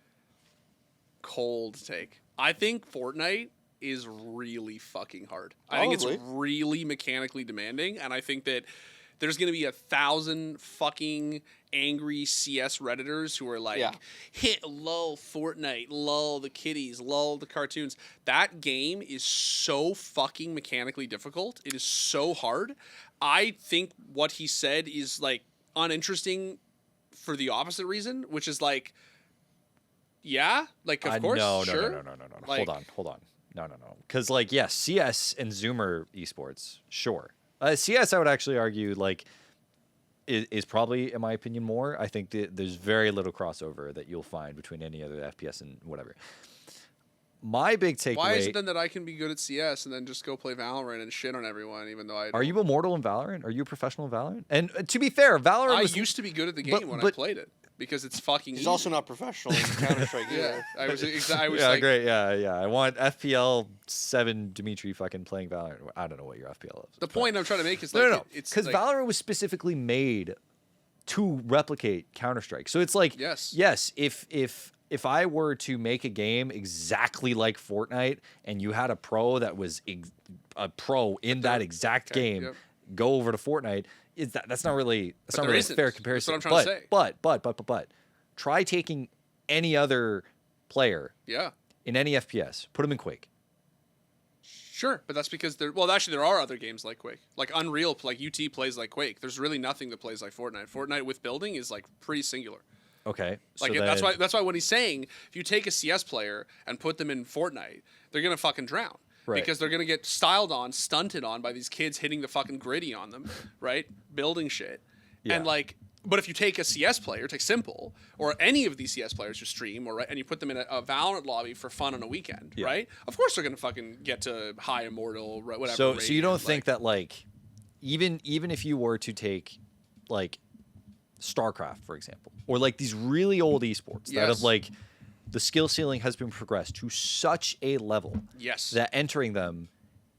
cold take. I think Fortnite is really fucking hard. I think it's really mechanically demanding, and I think that there's going to be 1,000 fucking angry CS Redditors who are like, hit lol Fortnite, lol the kitties, lol the cartoons. That game is so fucking mechanically difficult. It is so hard. I think what he said is like uninteresting for the opposite reason, which is like, yeah, like of course, sure. No. Like, Hold on. No. Because like, yes, CS and Zoomer esports, sure. CS, I would actually argue, like, is probably, in my opinion, more. I think there's very little crossover that you'll find between any other FPS and whatever. My big takeaway... Why is it then that I can be good at CS and then just go play Valorant and shit on everyone, even though I don't... Are you immortal in Valorant? Are you a professional in Valorant? And to be fair, Valorant I was... used to be good at the game when I played it. Because it's fucking He's easy. also not professional in Counter-Strike either. I was yeah, like, great. Yeah. I want FPL 7 Dimitri fucking playing Valorant. I don't know what your FPL is. The point I'm trying to make is like... No. Because like, Valorant was specifically made to replicate Counter-Strike. So it's like... Yes, if I were to make a game exactly like Fortnite and you had a pro that was a pro in that exact game go over to Fortnite... That's not really a fair comparison. That's what I'm trying to say. But try taking any other player in any FPS, put them in Quake. Sure, but that's because there are other games like Quake. Like Unreal, like UT plays like Quake. There's really nothing that plays like Fortnite. Fortnite with building is like pretty singular. Okay. Like that's why when he's saying if you take a CS player and put them in Fortnite, they're gonna fucking drown. Right. Because they're going to get stunted on by these kids hitting the fucking gritty on them, right? Building shit. Yeah. And like, but if you take a CS player, take Simple, or any of these CS players who stream, or and you put them in a Valorant lobby for fun on a weekend, right? Of course they're gonna fucking get to high immortal, whatever. So you don't rating, think that like, even if you were to take, like, StarCraft for example, or like these really old esports that have like, the skill ceiling has been progressed to such a level, that entering them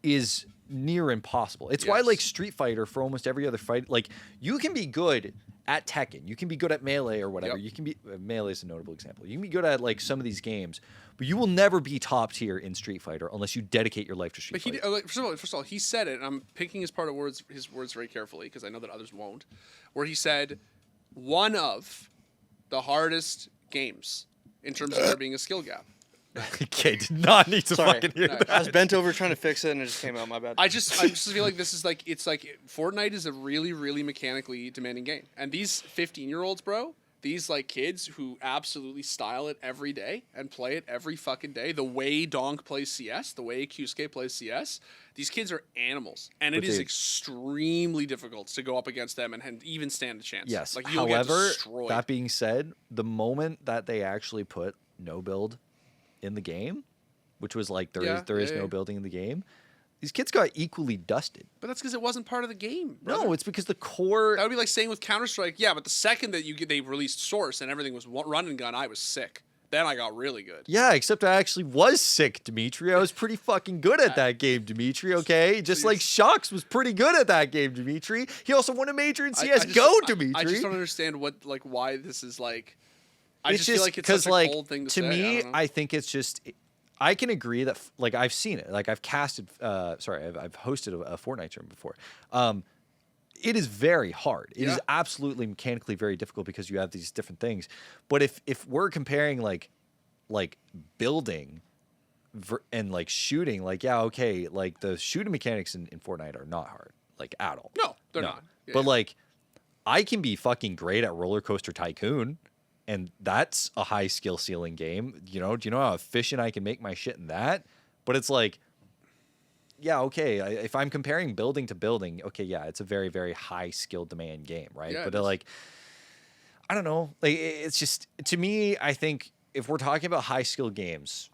is near impossible. It's why like Street Fighter for almost every other fight, like you can be good at Tekken, you can be good at Melee or whatever. You can be Melee is a notable example. You can be good at like some of these games, but you will never be top tier in Street Fighter unless you dedicate your life to Street Fighter. Like, first of all, he said it, and I'm picking his words very carefully because I know that others won't. Where he said, one of the hardest games in terms of there being a skill gap. Okay, did not need to fucking hear that. I was bent over trying to fix it and it just came out. My bad. I just feel like this is like, it's like Fortnite is a really, really mechanically demanding game. And these 15-year-olds, bro, these like kids who absolutely style it every day and play it every fucking day, the way Donk plays CS, the way Qsuke plays CS, these kids are animals. And it is extremely difficult to go up against them and even stand a chance. Yes. Like, you'll get However, destroyed. that being said, the moment that they actually put no build in the game, which was like there is no building in the game, these kids got equally dusted. But that's because it wasn't part of the game, brother. No, it's because the core... That would be like saying with Counter-Strike, yeah, but the second that they released Source and everything was run and gun, I was sick. Then I got really good. Yeah, except I actually was sick, Dimitri. I was pretty fucking good at that game, Dimitri, okay? Just like Shocks was pretty good at that game, Dimitri. He also won a major in CSGO, Dimitri. I just don't understand why this is like... I just feel like it's such a cold thing to say. To me, I think it's just... I can agree that, like, I've seen it. Like, I've casted... I've hosted a Fortnite tournament before. It is very hard. It is absolutely mechanically very difficult because you have these different things. But if we're comparing, like building and, like, shooting, like, like, the shooting mechanics in Fortnite are not hard, like, at all. No, they're not. But, like, I can be fucking great at Roller Coaster Tycoon, and that's a high skill ceiling game. You know, do you know how efficient I can make my shit in that? But it's like, yeah, okay. If I'm comparing building to building, okay, yeah, it's a very, very high skill demand game, right? Yeah, but like, I don't know. Like, it's just, to me, I think if we're talking about high skill games,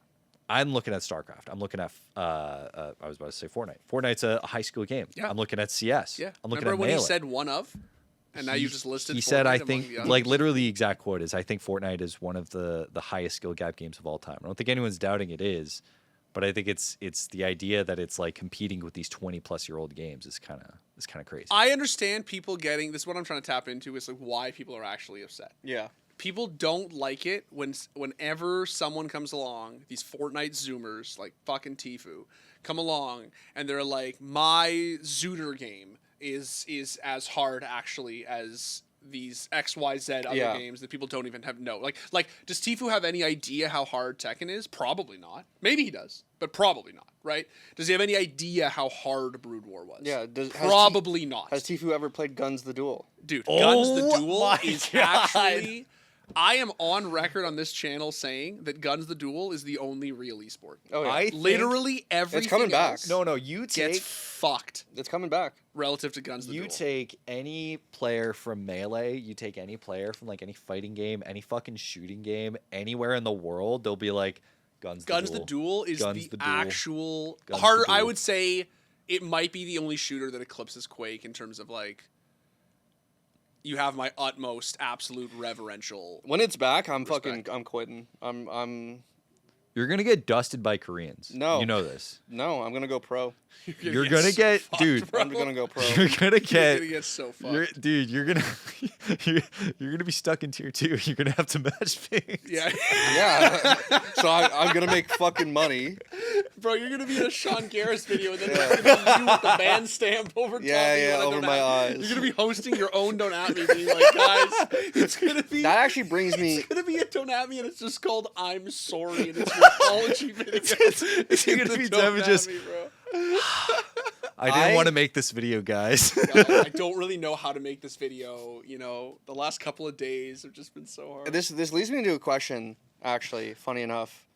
I'm looking at StarCraft. I'm looking at, I was about to say Fortnite. Fortnite's a high skill game. Yeah. I'm looking at CS. Yeah. I'm looking Remember at when Melee. he said one of? And now you just listed. He Fortnite said, I among think, the others? like, literally the exact quote is, I think Fortnite is one of the highest skill gap games of all time. I don't think anyone's doubting it is, but I think it's the idea that it's like competing with these 20-plus-year-old games is kind of crazy. I understand people getting this. Is what I'm trying to tap into is like why people are actually upset. Yeah. People don't like it whenever someone comes along, these Fortnite Zoomers like fucking Tfue come along and they're like, my Zooter game is as hard actually as these XYZ other games that people don't even know. Like, does Tfue have any idea how hard Tekken is? Probably not. Maybe he does, but probably not, right? Does he have any idea how hard Brood War was? Yeah. Probably not. Has Tfue ever played Guns the Duel? Dude, Guns the Duel is actually... I am on record on this channel saying that Guns the Duel is the only real esport. Oh, yeah. Literally everything it's coming back. else No, you take... gets fucked It's coming back. relative to Guns the Duel. You take any player from Melee, you take any player from, like, any fighting game, any fucking shooting game, anywhere in the world, they'll be like, Guns the Duel is Guns the the Duel. actual... Guns the harder. I Duel. would say it might be the only shooter that eclipses Quake in terms of, like... You have my utmost, absolute reverential... When it's back, I'm respect. quitting. I'm You're going to get dusted by Koreans. No. You know this. No, I'm gonna go pro. You're going to get... fucked, Dude, bro. I'm gonna go pro. you're going to You're get... gonna get so fucked. Dude, you're gonna be stuck in tier 2. You're gonna have to match fix. Yeah. Yeah. So I'm gonna make fucking money. Bro, you're gonna be in a Sean Garris video, and then it's gonna be you with the band stamp over top. Over my eyes. You're gonna be hosting your own Don't At Me, being like, guys, it's gonna be. That actually brings me. It's gonna be a Don't At Me, and it's just called I'm Sorry, and it's your apology video. It's gonna be Devin just. Me, bro. I didn't want to make this video, guys. I don't really know how to make this video. You know, the last couple of days have just been so hard. This leads me into a question. Actually, funny enough,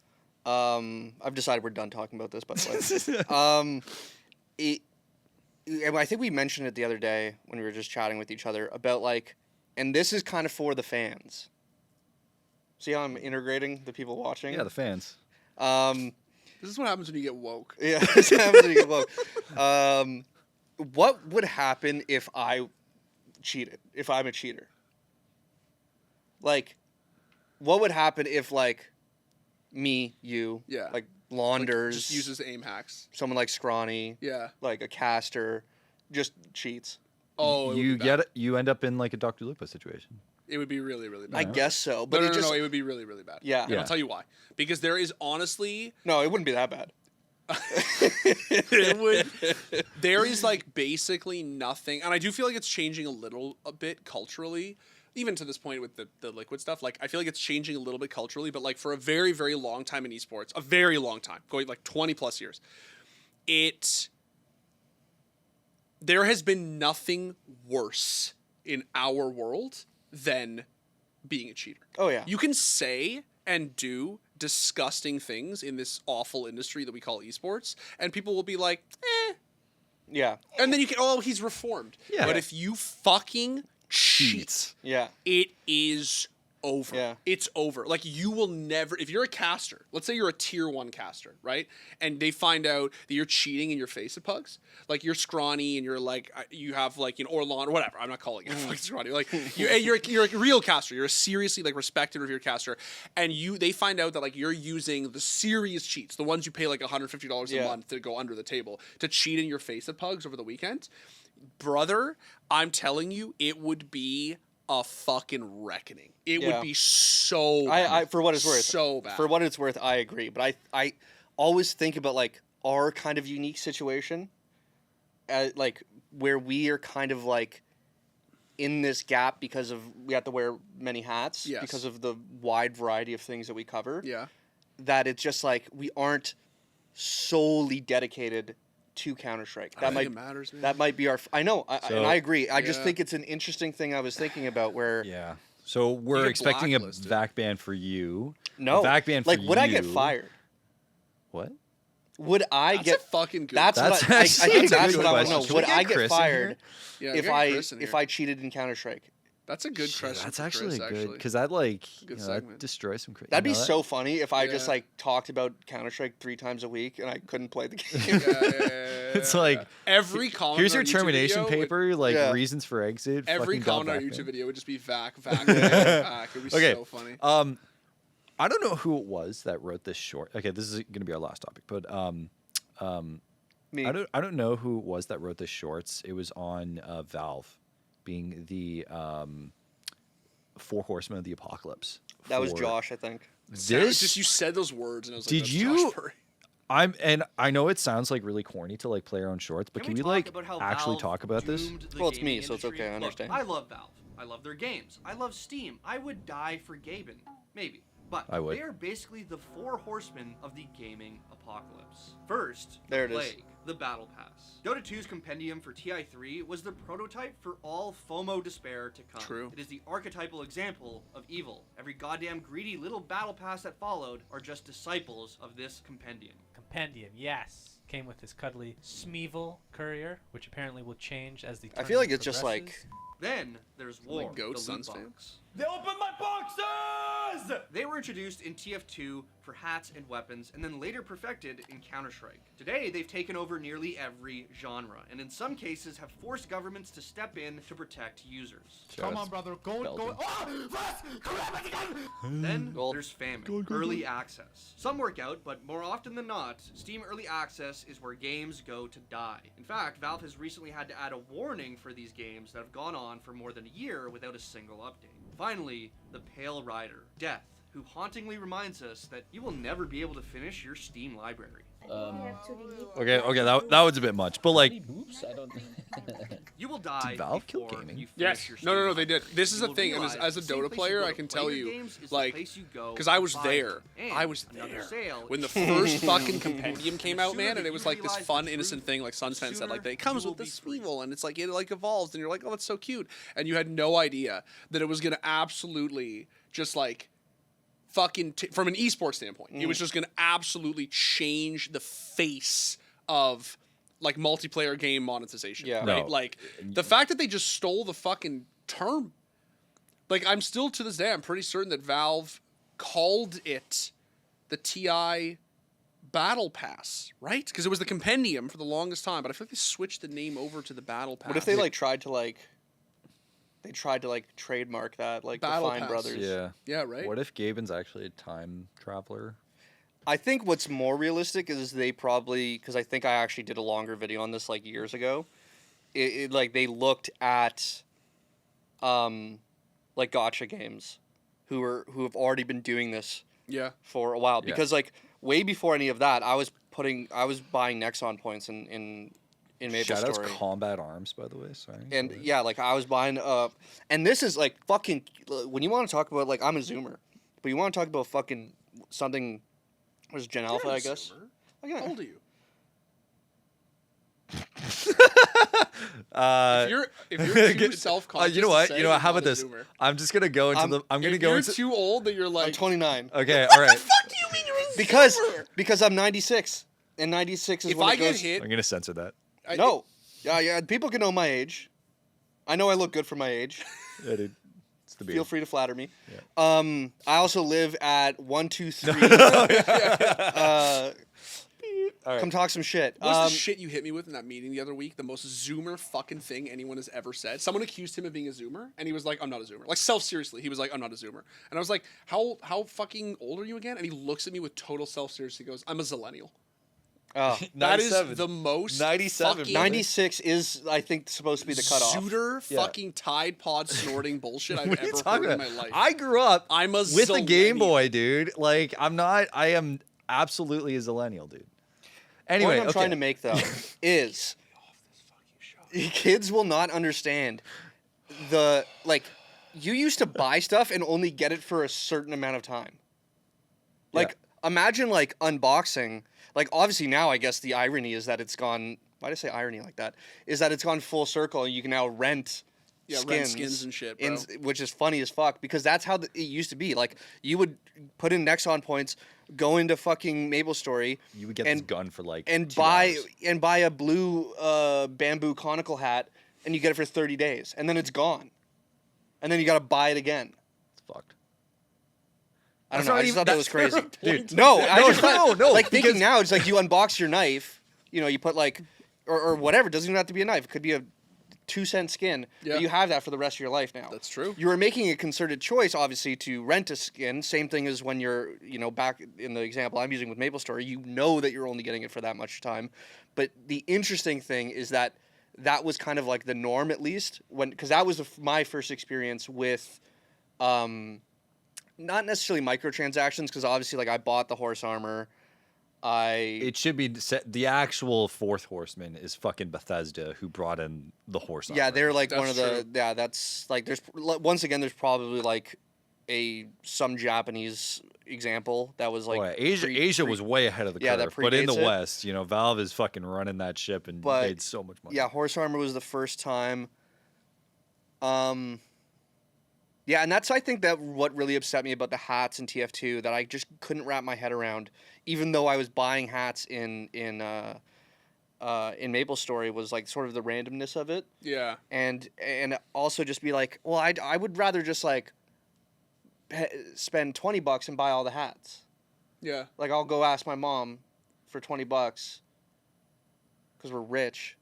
I've decided we're done talking about this. By the way, I think we mentioned it the other day when we were just chatting with each other about like, and this is kind of for the fans. See how I'm integrating the people watching? Yeah, the fans. This is what happens when you get woke. Yeah, this happens when you get woke. What would happen if I cheated? If I'm a cheater? Like, what would happen if, like, me, you, Yeah. like, Launders, Just uses aim hacks. someone like Scrawny, Yeah. like a caster, just cheats? Oh, it You would be bad. get it. You end up in like a Dr. Lupo situation. It would be really, really bad. I guess so, but no, it just it would be really, really bad. Yeah. And Yeah. I'll tell you why. Because there is honestly, no, it wouldn't be that bad. it would. There is like basically nothing, and I do feel like it's changing a bit culturally, even to this point with the liquid stuff. Like I feel like it's changing a little bit culturally, but like for a very, very long time in esports, a very long time, going like 20 plus years, there has been nothing worse in our world than being a cheater. Oh yeah, You can say and do disgusting things in this awful industry that we call esports, and people will be like, eh. yeah, And then you can, oh, he's reformed. Yeah. But if you fucking cheat, yeah, it is over. Yeah. It's over. Like you will never, if you're a caster, let's say you're a tier 1 caster, right? And they find out that you're cheating in your face at pugs. Like you're scrawny and you're like, you have like, Orlon or whatever. I'm not calling it fucking scrawny. Like you're a real caster. You're a seriously like respected revered caster. And they find out that like you're using the serious cheats, the ones you pay like $150 a month to go under the table to cheat in your face at pugs over the weekend. Brother, I'm telling you, it would be a fucking reckoning. It would be so bad. I for what it's worth, So bad. For what it's worth, I agree. But I always think about like our kind of unique situation, like where we are kind of like in this gap because of we have to wear many hats because of the wide variety of things that we cover. Yeah. That it's just like we aren't solely dedicated to Counter-Strike. I don't think it matters, man. That might be our. I know, and I agree. I just Yeah. think it's an interesting thing I was thinking about where. Yeah. So we're get expecting a blacklisted. vac ban for you. No, A vac ban for like would I get you. fired? What? Would I That's get? a fucking good That's That's what I actually think. a That's good what I want to know. question. Should Would we get I get Chris in fired Yeah, if get I Chris in if here. I cheated in Counter Strike? That's a good Shit, question. that's for actually Chris, good because that like Good that segment. destroys some. That'd be that? so funny if I just Yeah. like talked about Counter Strike 3 times a week and I couldn't play the game. It's like every comment. here's on your a YouTube termination video paper, like Yeah. reasons for exit. Every fucking comment on got a vac YouTube ban. video would just be vac. It would be Okay. so funny. I don't know who it was that wrote this short. Okay, this is going to be our last topic, but Me. I don't know who it was that wrote the shorts. It was on Valve, being the 4 Horsemen of the Apocalypse. That was for Josh, I think. This Just you said those words, and I was like, Did "That's you- Josh Murray." I know it sounds like really corny to like play our own shorts, but can we talk like about how actually Valve talk about this? doomed the Well, it's gaming me, so it's industry? okay, I Look, understand. I love Valve. I love their games. I love Steam. I would die for Gaben. Maybe. But I would. they are basically the 4 horsemen of the gaming apocalypse. First, There it is. Plague, the Battle Pass. Dota 2's compendium for TI3 was the prototype for all FOMO despair to come. True. It is the archetypal example of evil. Every goddamn greedy little Battle Pass that followed are just disciples of this compendium. Compendium, yes. Came with this cuddly Smeevil courier, which apparently will change as the I feel like tournament it's just like progresses. Then there's War, Like Goat the Suns loot fan. box. They opened my boxes! They were introduced in TF2 for hats and weapons, and then later perfected in Counter-Strike. Today, they've taken over nearly every genre, and in some cases have forced governments to step in to protect users. Come on, brother. Go. Belgium. Oh! Fast! Then Gold. there's Famine, early access. Some work out, but more often than not, Steam Early Access is where games go to die. In fact, Valve has recently had to add a warning for these games that have gone on for more than a year without a single update. Finally, the Pale Rider, Death, who hauntingly reminds us that you will never be able to finish your Steam library. Okay, that was a bit much, but like Oops, I don't. You will die Did Valve kill before gaming? you Yes. finish your No, Steam they did. library. This is You the will thing, and realize as a the same Dota place player, go I to can play tell your you, games is the like, place you go because I was to buy there. them. And I was another there sale when the is first sure fucking compendium came out, man, and it was like this fun, innocent thing, like Suns fans said, like, that it comes with this evil, and it's like, it like evolves, and you're like, oh, that's so cute. And you had no idea that it was going to absolutely just like, fucking, from an esports standpoint, it was just going to absolutely change the face of like multiplayer game monetization. Yeah. Right. No. Like the fact that they just stole the fucking term. Like I'm still to this day, I'm pretty certain that Valve called it the TI Battle Pass, right? Because it was the compendium for the longest time, but I feel like they switched the name over to the Battle Pass. What if they like tried to like trademark that, like Battle the Fine Pass. Brothers? Yeah. Yeah, right. What if Gaben's actually a time traveler? I think what's more realistic is they probably, because I think I actually did a longer video on this like years ago. Like they looked at, like gotcha games, who have already been doing this Yeah. for a while. Yeah. Because like way before any of that, I was buying Nexon points in Maple Shoutouts Story. Combat Arms, by the way. Sorry. And yeah, like I was buying and this is like fucking, when you want to talk about, like, I'm a zoomer, but you want to talk about fucking something, what is Gen Alpha, I guess. How old are you? If you're too self-conscious, you know to what? say You know what? How you're about not a this? Zoomer. I'm just gonna go into I'm gonna If go you're into. too old that you're I'm like. 29. Okay. All right. Fuck do you mean you're a Because Zoomer? I'm 96, and 96 is If when I it get goes. hit, I'm gonna censor that. No, yeah, people can know my age. I know I look good for my age. Yeah, dude. It's the beard. Feel free to flatter me. Yeah. I also live at 123. All right. Come talk some shit. What's the shit you hit me with in that meeting the other week? The most Zoomer fucking thing anyone has ever said. Someone accused him of being a Zoomer, and he was like, "I'm not a Zoomer." Like self-seriously, he was like, "I'm not a Zoomer." And I was like, "How fucking old are you again?" And he looks at me with total self-seriously. He goes, "I'm a Zillennial." Oh. That is 97. the most 97, fucking 96 is, I think, supposed to be the cutoff. Zooter Yeah. fucking Tide Pod snorting bullshit I've What are you ever talking heard in about? my life. I grew up I'm a with a Game Zillennial. Boy, dude. Like, I am absolutely a Zillennial, dude. Anyway, Point I'm okay. trying to make, though, is kids will not understand you used to buy stuff and only get it for a certain amount of time. Like, imagine, like, unboxing. Like, obviously now I guess the irony is that it's gone, why did I say irony like that? Is that it's gone full circle and you can now rent skins and shit, bro. which is funny as fuck, because that's how it used to be. Like, you would put in Nexon points, go into fucking MapleStory, You would get this gun for like and 2 buy hours. a blue bamboo conical hat, and you get it for 30 days, and then it's gone, and then you gotta buy it again. It's fucked. I don't That's know. not I just even- thought that was that's crazy. Dude, No, I just thought, no, like, thinking because- now, it's like you unbox your knife, you know, you put like, or whatever. It doesn't even have to be a knife. It could be a 2-cent skin. Yeah. But you have that for the rest of your life now. That's true. You were making a concerted choice, obviously, to rent a skin. Same thing as when you're, you know, back in the example I'm using with MapleStory. You know that you're only getting it for that much time. But the interesting thing is that was kind of like the norm, at least, because that was my first experience with, not necessarily microtransactions, because obviously, like, I bought the horse armor. It should be the actual fourth horseman is fucking Bethesda, who brought in the horse. Yeah, armor. they're like one That's of the. true. Yeah, that's like once again there's probably like some Japanese example that was like. Boy, Asia was way ahead of the Yeah, that curve, but in the predates it. West, you know, Valve is fucking running that ship and But, made so much money. Yeah, horse armor was the first time. Yeah, and that's, I think, that what really upset me about the hats in TF2, that I just couldn't wrap my head around, even though I was buying hats in MapleStory, was like sort of the randomness of it, Yeah. and also just be like, well, I would rather just like spend $20 and buy all the hats. Yeah. Like, I'll go ask my mom for $20 because we're rich,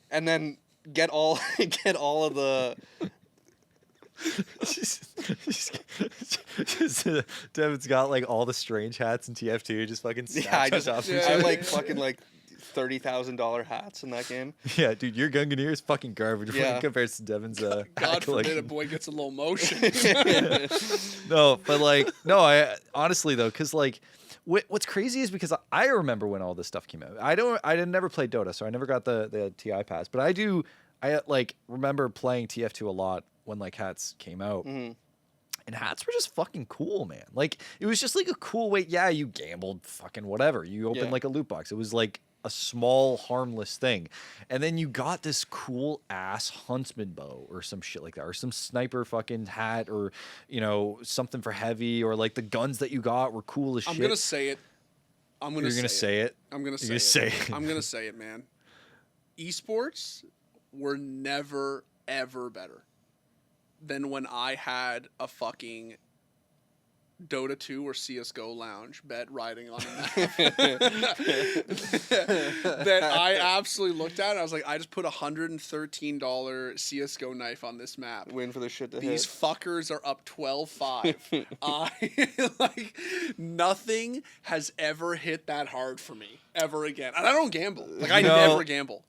and then get all of the. Devin's got like all the strange hats in TF2, just fucking Yeah, I off. Yeah. have like fucking like $30,000 hats in that game. Yeah, dude, your Gunganir is fucking garbage Yeah. compared to Devin's hat God forbid a collection. boy gets a little motion. No, but like, no, I honestly though, because like, what's crazy is because I remember when all this stuff came out. I didn't never play Dota, so I never got the TI pass, but I do. I like remember playing TF2 a lot when like hats came out. Mhm. And hats were just fucking cool, man. Like, it was just like a cool way. Yeah, you gambled, fucking whatever. You opened Yeah. like a loot box. It was like a small, harmless thing. And then you got this cool ass huntsman bow or some shit like that, or some sniper fucking hat, or, you know, something for heavy, or like the guns that you got were cool as I'm shit. gonna say it. I'm gonna. You're gonna say it. I'm gonna You're say gonna it. say it. I'm gonna say it, man. Esports were never ever better than when I had a fucking Dota 2 or CS:GO lounge bed riding on a map that I absolutely looked at and I was like, I just put $113 CS:GO knife on this map. Waiting for the shit to These hit. fuckers are up 12-5. Like nothing has ever hit that hard for me ever again. And I don't gamble. Like I never gamble.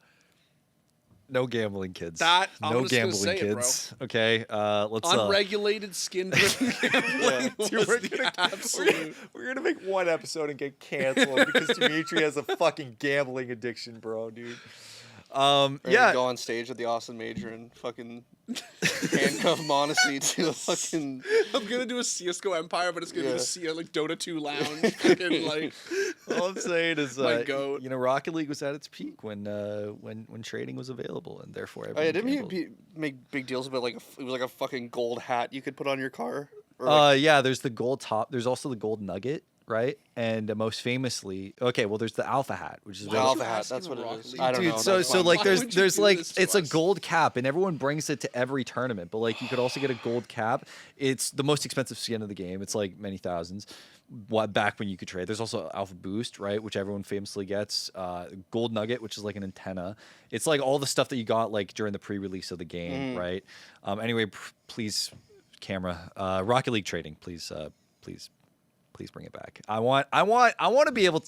No gambling, kids. I'm no just gonna gambling, say it, kids. Okay, let's. Unregulated skin-driven gambling was the absolute. We're gonna make one episode and get canceled because Dimitri has a fucking gambling addiction, bro, dude. Yeah. Go on stage at the Austin Major and fucking handcuff Monacy to a fucking. I'm gonna do a CS:GO Empire, but it's gonna be like Dota 2 lounge. Fucking like. All I'm saying is, My goat. you know, Rocket League was at its peak when trading was available, and therefore Oh yeah, everyone didn't gambled. he make big deals about like it was like a fucking gold hat you could put on your car? Or like, Yeah, there's the gold top. There's also the gold nugget, right? And most famously, okay, well, there's the alpha hat, which is the Why would alpha you hat. ask That's him what a it Rocket is. League I don't Dude, know. so That's so fine. like Why there's would you there's do like this to it's a us? gold cap, and everyone brings it to every tournament. But like you could also get a gold cap. It's the most expensive skin of the game. It's like many thousands. What back when you could trade? There's also Alpha Boost, right, which everyone famously gets. Gold Nugget, which is like an antenna. It's like all the stuff that you got like during the pre-release of the game, right? Anyway, please, camera, Rocket League trading, please bring it back. I want to be able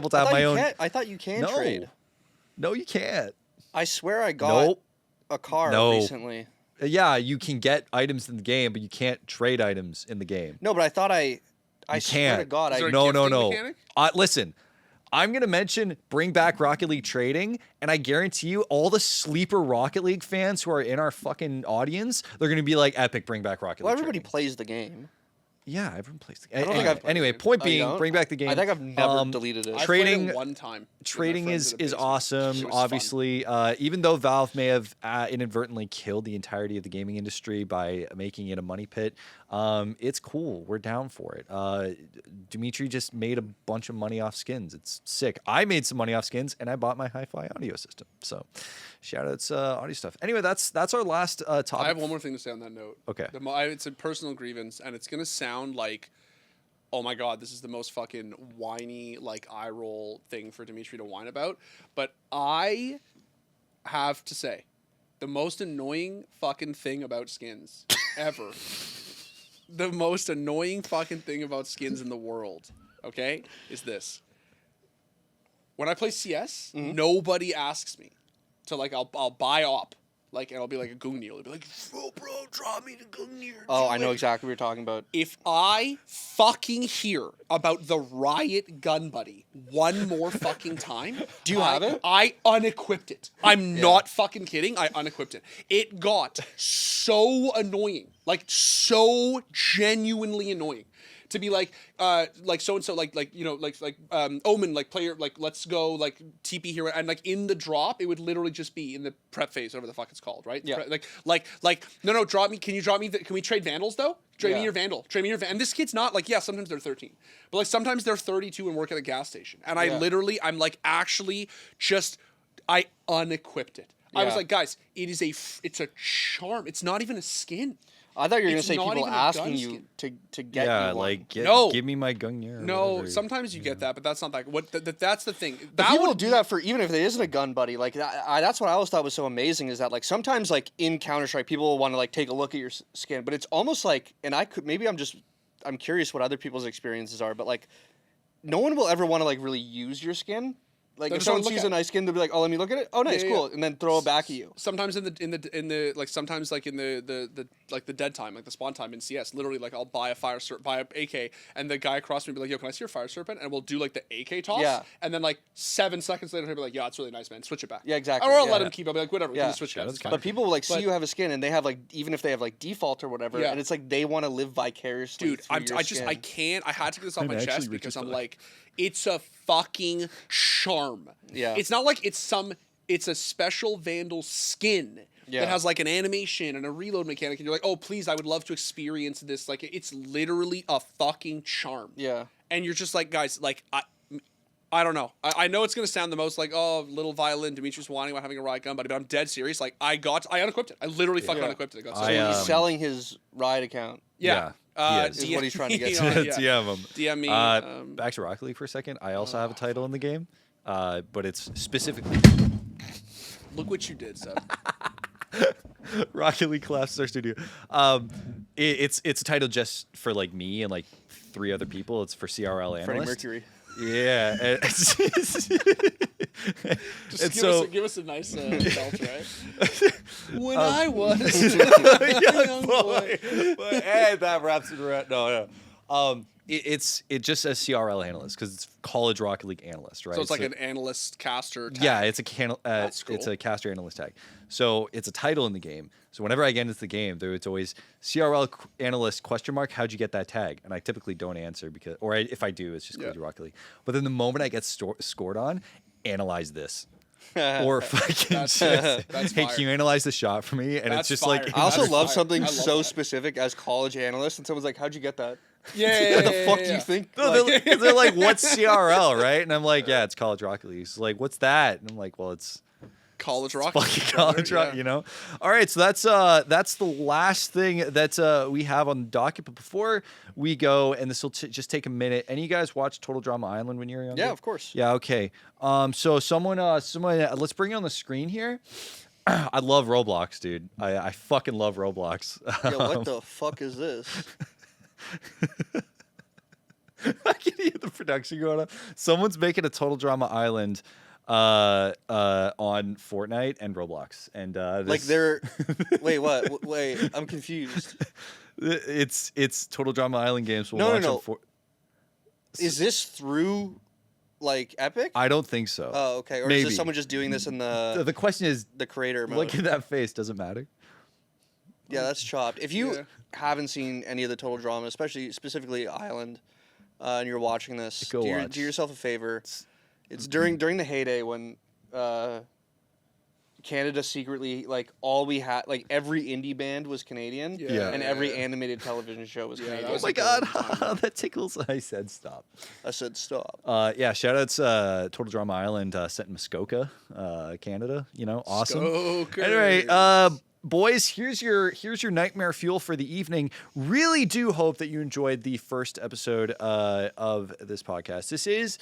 to have my own. I thought you can No. trade. No, you can't. I swear I got Nope. a car No. recently. Yeah, you can get items in the game, but you can't trade items in the game. No, but I thought I You swear to can't. God, Is I there a No. gifting mechanic? Listen, I'm gonna mention bring back Rocket League trading, and I guarantee you, all the sleeper Rocket League fans who are in our fucking audience, they're gonna be like, "Epic, bring back Rocket well, League." everybody trading. plays the game. Yeah, everyone plays the I don't game. think I've- Anyway, point Oh, you being, don't? bring back the game. I think I've never deleted it. I played it Trading- one time. with my Trading friends is in a basement. awesome. It was Obviously, even though Valve may have inadvertently killed the entirety of the gaming industry by making it a money pit, it's cool. We're down for it. Dimitri just made a bunch of money off skins. It's sick. I made some money off skins, and I bought my hi-fi audio system. So, shout outs audio stuff. Anyway, that's our last topic. I have one more thing to say on that note. Okay. It's a personal grievance, and it's gonna sound like, oh my god, this is the most fucking whiny, like eye roll thing for Dimitri to whine about. But I have to say, the most annoying fucking thing about skins ever. The most annoying fucking thing about skins in the world, okay, is this. When I play CS, nobody asks me to like I'll buy up. Like, and I'll be like a Gungnir. I'll be like, bro, draw me the Gungnir. Oh, I know exactly what you're talking about. If I fucking hear about the Riot Gun Buddy one more fucking time, Do you have it? I unequipped it. I'm not fucking kidding. I unequipped it. It got so annoying, like so genuinely annoying. To be like so and so, like you know, like Omen, like player, like let's go, like TP here, and like in the drop, it would literally just be in the prep phase, whatever the fuck it's called, right? Yeah. Like no, drop me. Can you drop me? Can we trade Vandals though? Trade me Yeah. your Vandal. Trade me your And this kid's not like, yeah, sometimes they're 13, but like sometimes they're 32 and work at a gas station, and I'm like actually just I unequipped it. I was Yeah. like, guys, it's a charm. It's not even a skin. I thought you were gonna It's say not people even a asking gun you skin. to get yeah, you one. like No. give me my Gungnir. or No, whatever. sometimes you get that, but that's not that. That's the thing. But That people would do that for even if it isn't a gun buddy. Like that's what I always thought was so amazing is that like sometimes like in Counter Strike people will want to like take a look at your skin, but it's almost like and I could maybe I'm curious what other people's experiences are, but like no one will ever want to like really use your skin. Like They'll if just someone wanna look sees a at it. nice skin, they'll be like, "Oh, let me look at it. Oh, nice, Yeah, cool," and then throw it back at you. Sometimes in the like sometimes like in the like the dead time, like the spawn time in CS, literally like I'll buy a AK, and the guy across me will be like, "Yo, can I see your fire serpent?" And we'll do like the AK toss, Yeah. and then like 7 seconds later he'll be like, "Yeah, it's really nice, man. Switch it back." Yeah, exactly. Or I'll Yeah. let him keep. I'll be like, "Whatever, Yeah. can you switch it." Yeah, It's that's fine. But people will like see But- you have a skin, and they have like even if they have like default or whatever, Yeah. and it's like they want to live vicariously. Dude, through your I skin. can't. I had to get this off I'm my actually chest rich because as I'm fuck. like, it's a fucking charm. Yeah. It's not like it's a special Vandal skin Yeah. that has like an animation and a reload mechanic, and you're like, oh, please, I would love to experience this. Like, it's literally a fucking charm. Yeah. And you're just like, guys, like, I don't know. I know it's gonna sound the most like, oh, little violin, Dimitri's whining about having a riot gun, but I'm dead serious. Like I unequipped it. I literally fucking unequipped it. I got So I, he's selling his ride account. yeah. he is. Is what he's trying to get DM, to. yeah. DM him. DM me. Back to Rocket League for a second. I also have a title in the game, but it's specifically Look what you did, Seb. Rocket League collapses our studio. It's a title just for like me and like 3 other people. It's for CRL analyst. Freddie Mercury. Yeah. Just give us a nice belt, right? When I was a young boy. And that wraps it around. No. It just says CRL analyst because it's college Rocket League analyst, right? So it's like an analyst caster tag. Yeah, it's a That's it's cool. a caster analyst tag. So it's a title in the game. So whenever I get into the game, it's always CRL analyst ? How'd you get that tag? And I typically don't answer because, if I do, it's just college Rocket League. But then the moment I get scored on, analyze this. Or fucking That's hey, fire. can you analyze the shot for me? And That's it's just fire. like I also That's love fire. something I love so that. specific as college analyst, and someone's like, "How'd you get that? Yeah. What the fuck do you think?" No, Like- they're like, what's CRL, right? And I'm like, yeah, it's college Rocket League. So like, what's that? And I'm like, well, it's College rock. fucking college rock, you know? All right, so that's the last thing that we have on the docket. But before we go, and this will just take a minute. Any of you guys watch Total Drama Island when you were younger? Yeah, of course. Yeah, okay. So someone, let's bring it on the screen here. I love Roblox, dude. I fucking love Roblox. Yeah, what the fuck is this? I can hear the production going on. Someone's making a Total Drama Island on Fortnite and Roblox, and Like they're wait, what? Wait, I'm confused. it's Total Drama Island games. We'll No, launch no. on Is this through like Epic? I don't think so. Oh, okay. Or is Maybe. this someone just doing this in The question is, the creator mode? look at that face. Doesn't matter. Yeah, that's chopped. If you Yeah. haven't seen any of the Total Drama, specifically Island, and you're watching this, Go watch. do yourself a favor. It's during the heyday when Canada secretly, like, all we had, like, every indie band was Canadian, Yeah. and every animated television show was Yeah, Canadian. that Oh was my like god, that tickles. I said stop. I said stop. Yeah, shout outs Total Drama Island set in Muskoka, Canada. You know, awesome. Skoker. Anyway, boys, here's your nightmare fuel for the evening. Really do hope that you enjoyed the first episode of this podcast. This is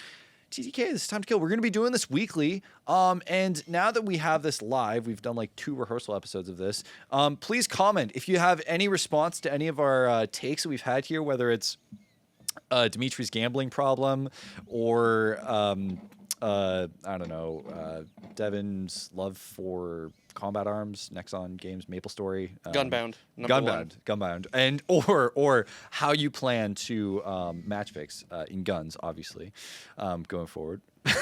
TTK, this is Time to Kill. We're going to be doing this weekly. And now that we have this live, we've done like 2 rehearsal episodes of this. Please comment if you have any response to any of our takes that we've had here, whether it's Dimitri's gambling problem or I don't know, Devin's love for combat arms, Nexon Games, MapleStory, Gunbound. number one. Gunbound, and or how you plan to match fix in guns, obviously, going forward. You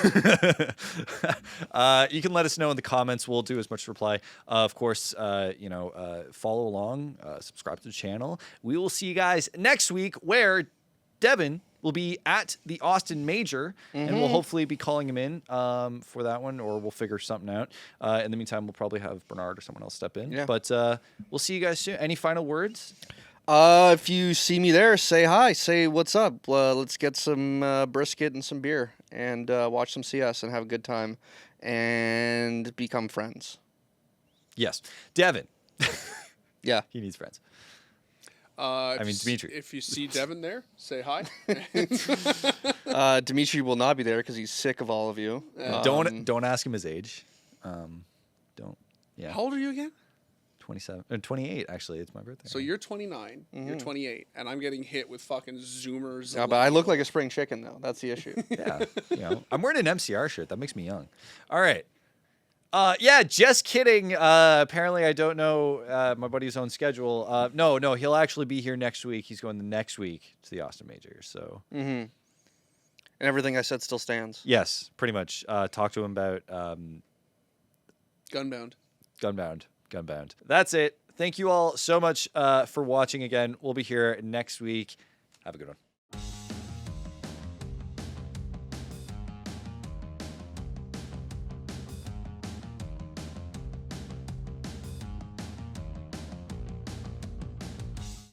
can let us know in the comments. We'll do as much reply. Of course, follow along, subscribe to the channel. We will see you guys next week, where Devin will be at the Austin Major, and we'll hopefully be calling him in for that one, or we'll figure something out. In the meantime, we'll probably have Bernard or someone else step in. Yeah. But we'll see you guys soon. Any final words? If you see me there, say hi. Say what's up. Let's get some brisket and some beer, and watch some CS and have a good time, and become friends. Yes. Devin. Yeah. He needs friends. Dimitri. If you see Devin there, say hi. Dimitri will not be there because he's sick of all of you. Don't ask him his age. Don't. Yeah. How old are you again? 27 or 28 actually. It's my birthday. So you're 29, you're 28, and I'm getting hit with fucking Zoomers. Yeah, but I look like a spring chicken though. That's the issue. Yeah. I'm wearing an MCR shirt. That makes me young. All right. Yeah, just kidding. Apparently, I don't know my buddy's own schedule. No, he'll actually be here next week. He's going the next week to the Austin Major. So, And everything I said still stands. yes, pretty much. Talk to him about Gunbound. Gunbound. That's it. Thank you all so much for watching again. We'll be here next week. Have a good one.